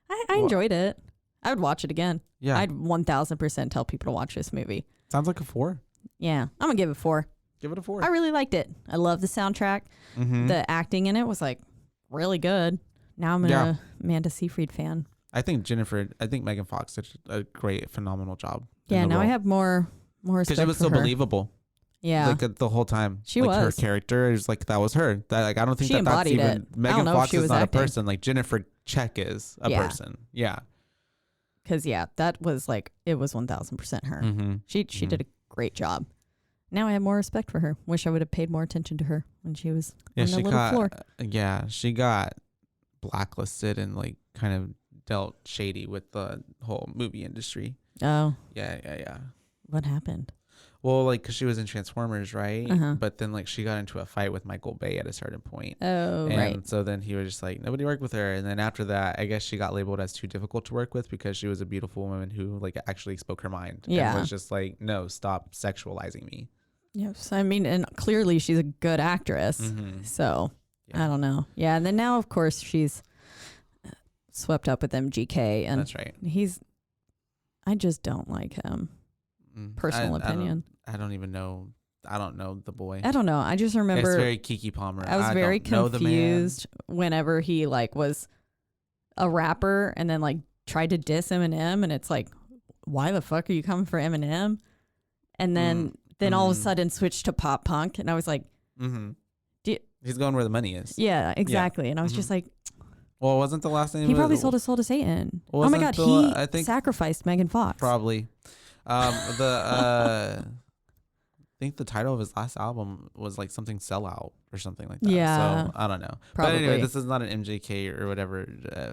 I enjoyed it. I would watch it again. Yeah. I'd 1000% tell people to watch this movie. Sounds like a 4. Yeah. I'm going to give it 4. Give it a 4. I really liked it. I love the soundtrack. The acting in it was like really good. Now I'm a Amanda Seyfried fan. I think Megan Fox did a great, phenomenal job. Yeah. Now I have more respect because it was for so her. believable. Yeah. Like the whole time. She like was. Her character is like, that was her. That like, I don't think She that's embodied even, it. Megan I don't know if Fox she is was not acting. a person. Like Jennifer Check is a person. Yeah. Because that was like, it was 1000% her. She did a great job. Now I have more respect for her. Wish I would have paid more attention to her when she was on the little floor. Yeah, she got blacklisted and like kind of dealt shady with the whole movie industry. Oh. Yeah. What happened? Well, like, because she was in Transformers, right? Uh-huh. But then, like, she got into a fight with Michael Bay at a certain point. Oh, and right. so then he was just like, nobody worked with her. And then after that, I guess she got labeled as too difficult to work with because she was a beautiful woman who, like, actually spoke her mind. Yeah. And was just like, no, stop sexualizing me. Yes. I mean, and clearly she's a good actress. So, Yeah. I don't know. Yeah. And then now, of course, she's swept up with MGK. And that's right. I just don't like him. Personal opinion. I don't even know. I don't know the boy. I don't know. I just remember it's very Kiki Palmer. I was very don't know the man. confused whenever he like was a rapper and then like tried to diss Eminem, and it's like, why the fuck are you coming for Eminem? And then all of a sudden switched to pop punk, and I was like, he's going where the money is. Yeah, exactly. And I was just like, well, wasn't the last name? He probably sold his soul to Satan. Oh my God, I think sacrificed Megan Fox. Probably. I think the title of his last album was like something Sellout or something like that. Yeah. So I don't know. Probably. But anyway, this is not an MJK or whatever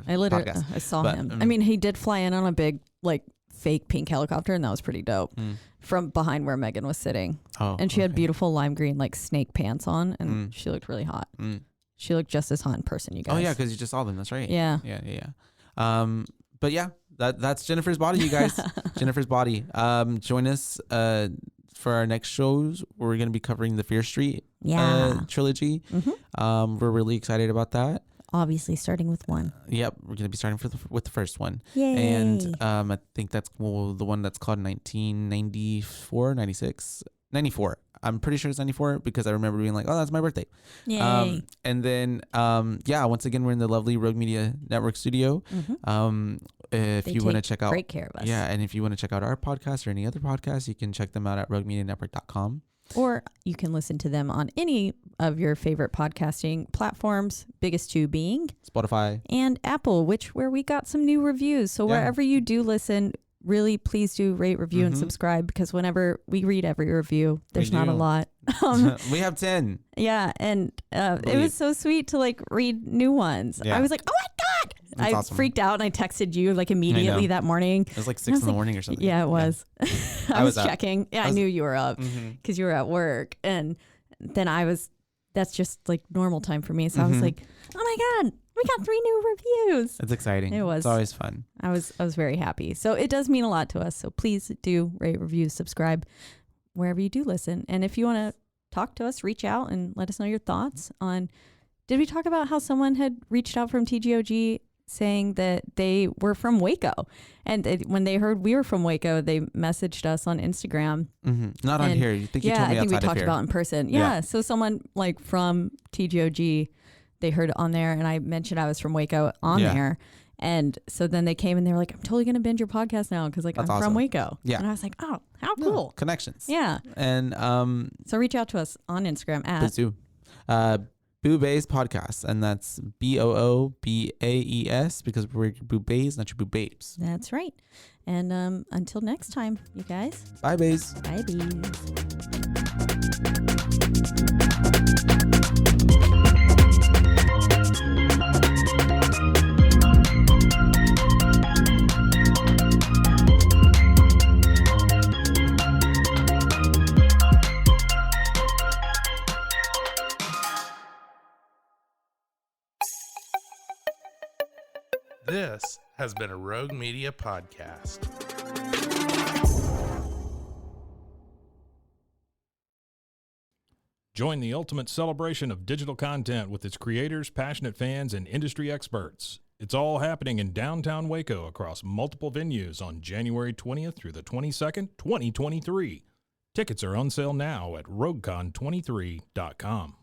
I literally podcast. I saw him. I mean, he did fly in on a big like fake pink helicopter, and that was pretty dope. From behind where Megan was sitting. Oh, and she had beautiful lime green like snake pants on, and she looked really hot. She looked just as hot in person, you guys. Oh yeah, because you just saw them. That's right. Yeah. But yeah, that's Jennifer's Body, you guys. Jennifer's Body. Join us for our next shows. We're going to be covering the Fear Street trilogy. We're really excited about that. Obviously, starting with 1. Yep, we're going to be starting with the first one. Yay. And I think that's the one that's called 1994, 96, 94. I'm pretty sure it's 94 because I remember being like, oh, that's my birthday. Yay. And then, once again, we're in the lovely Rogue Media Network studio. If you want to check out, great care of us. Yeah, and if you want to check out our podcast or any other podcast, you can check them out at roguemedianetwork.com. Or you can listen to them on any of your favorite podcasting platforms, biggest 2 being Spotify and Apple, where we got some new reviews. So wherever you do listen, really please do rate, review, and subscribe, because whenever we read every review, there's not a lot. We have 10. Yeah, and it was so sweet to like read new ones. I was like, oh my God. That's I awesome. freaked out and I texted you like immediately that morning. It was like 6 in the morning or something. Yeah, it was. I was checking. Yeah, I knew you were up because you were at work. And then that's just like normal time for me. So I was like, oh my God, we got 3 new reviews. It's exciting. It was. It's always fun. I was very happy. So it does mean a lot to us. So please do rate, review, subscribe wherever you do listen. And if you want to talk to us, reach out and let us know your thoughts on Did we talk about how someone had reached out from TGOG saying that they were from Waco? And when they heard we were from Waco, they messaged us on Instagram. Not on here. You think you told me I think we outside of talked here. about in person. Yeah. So someone like from TGOG, they heard it on there, and I mentioned I was from Waco on there. And so then they came and they were like, I'm totally going to binge your podcast now because like I'm awesome. from Waco. Yeah. And I was like, oh, how cool. Connections. Yeah. And so reach out to us on Instagram at please do. BooBaes podcast, and that's BOOBAES because we're BooBaes, not your BooBabes. That's right. And until next time, you guys. Bye, baes. Bye, bees. This has been a Rogue Media podcast. Join the ultimate celebration of digital content with its creators, passionate fans, and industry experts. It's all happening in downtown Waco across multiple venues on January 20th through the 22nd, 2023. Tickets are on sale now at roguecon23.com.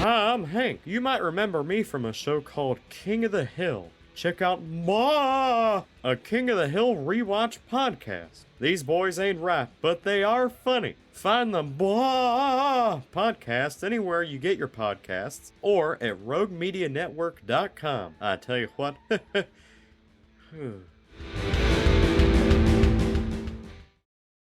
Hi, I'm Hank. You might remember me from a show called King of the Hill. Check out a King of the Hill rewatch podcast. These boys ain't rap, but they are funny. Find the podcast anywhere you get your podcasts or at roguemedianetwork.com. I tell you what.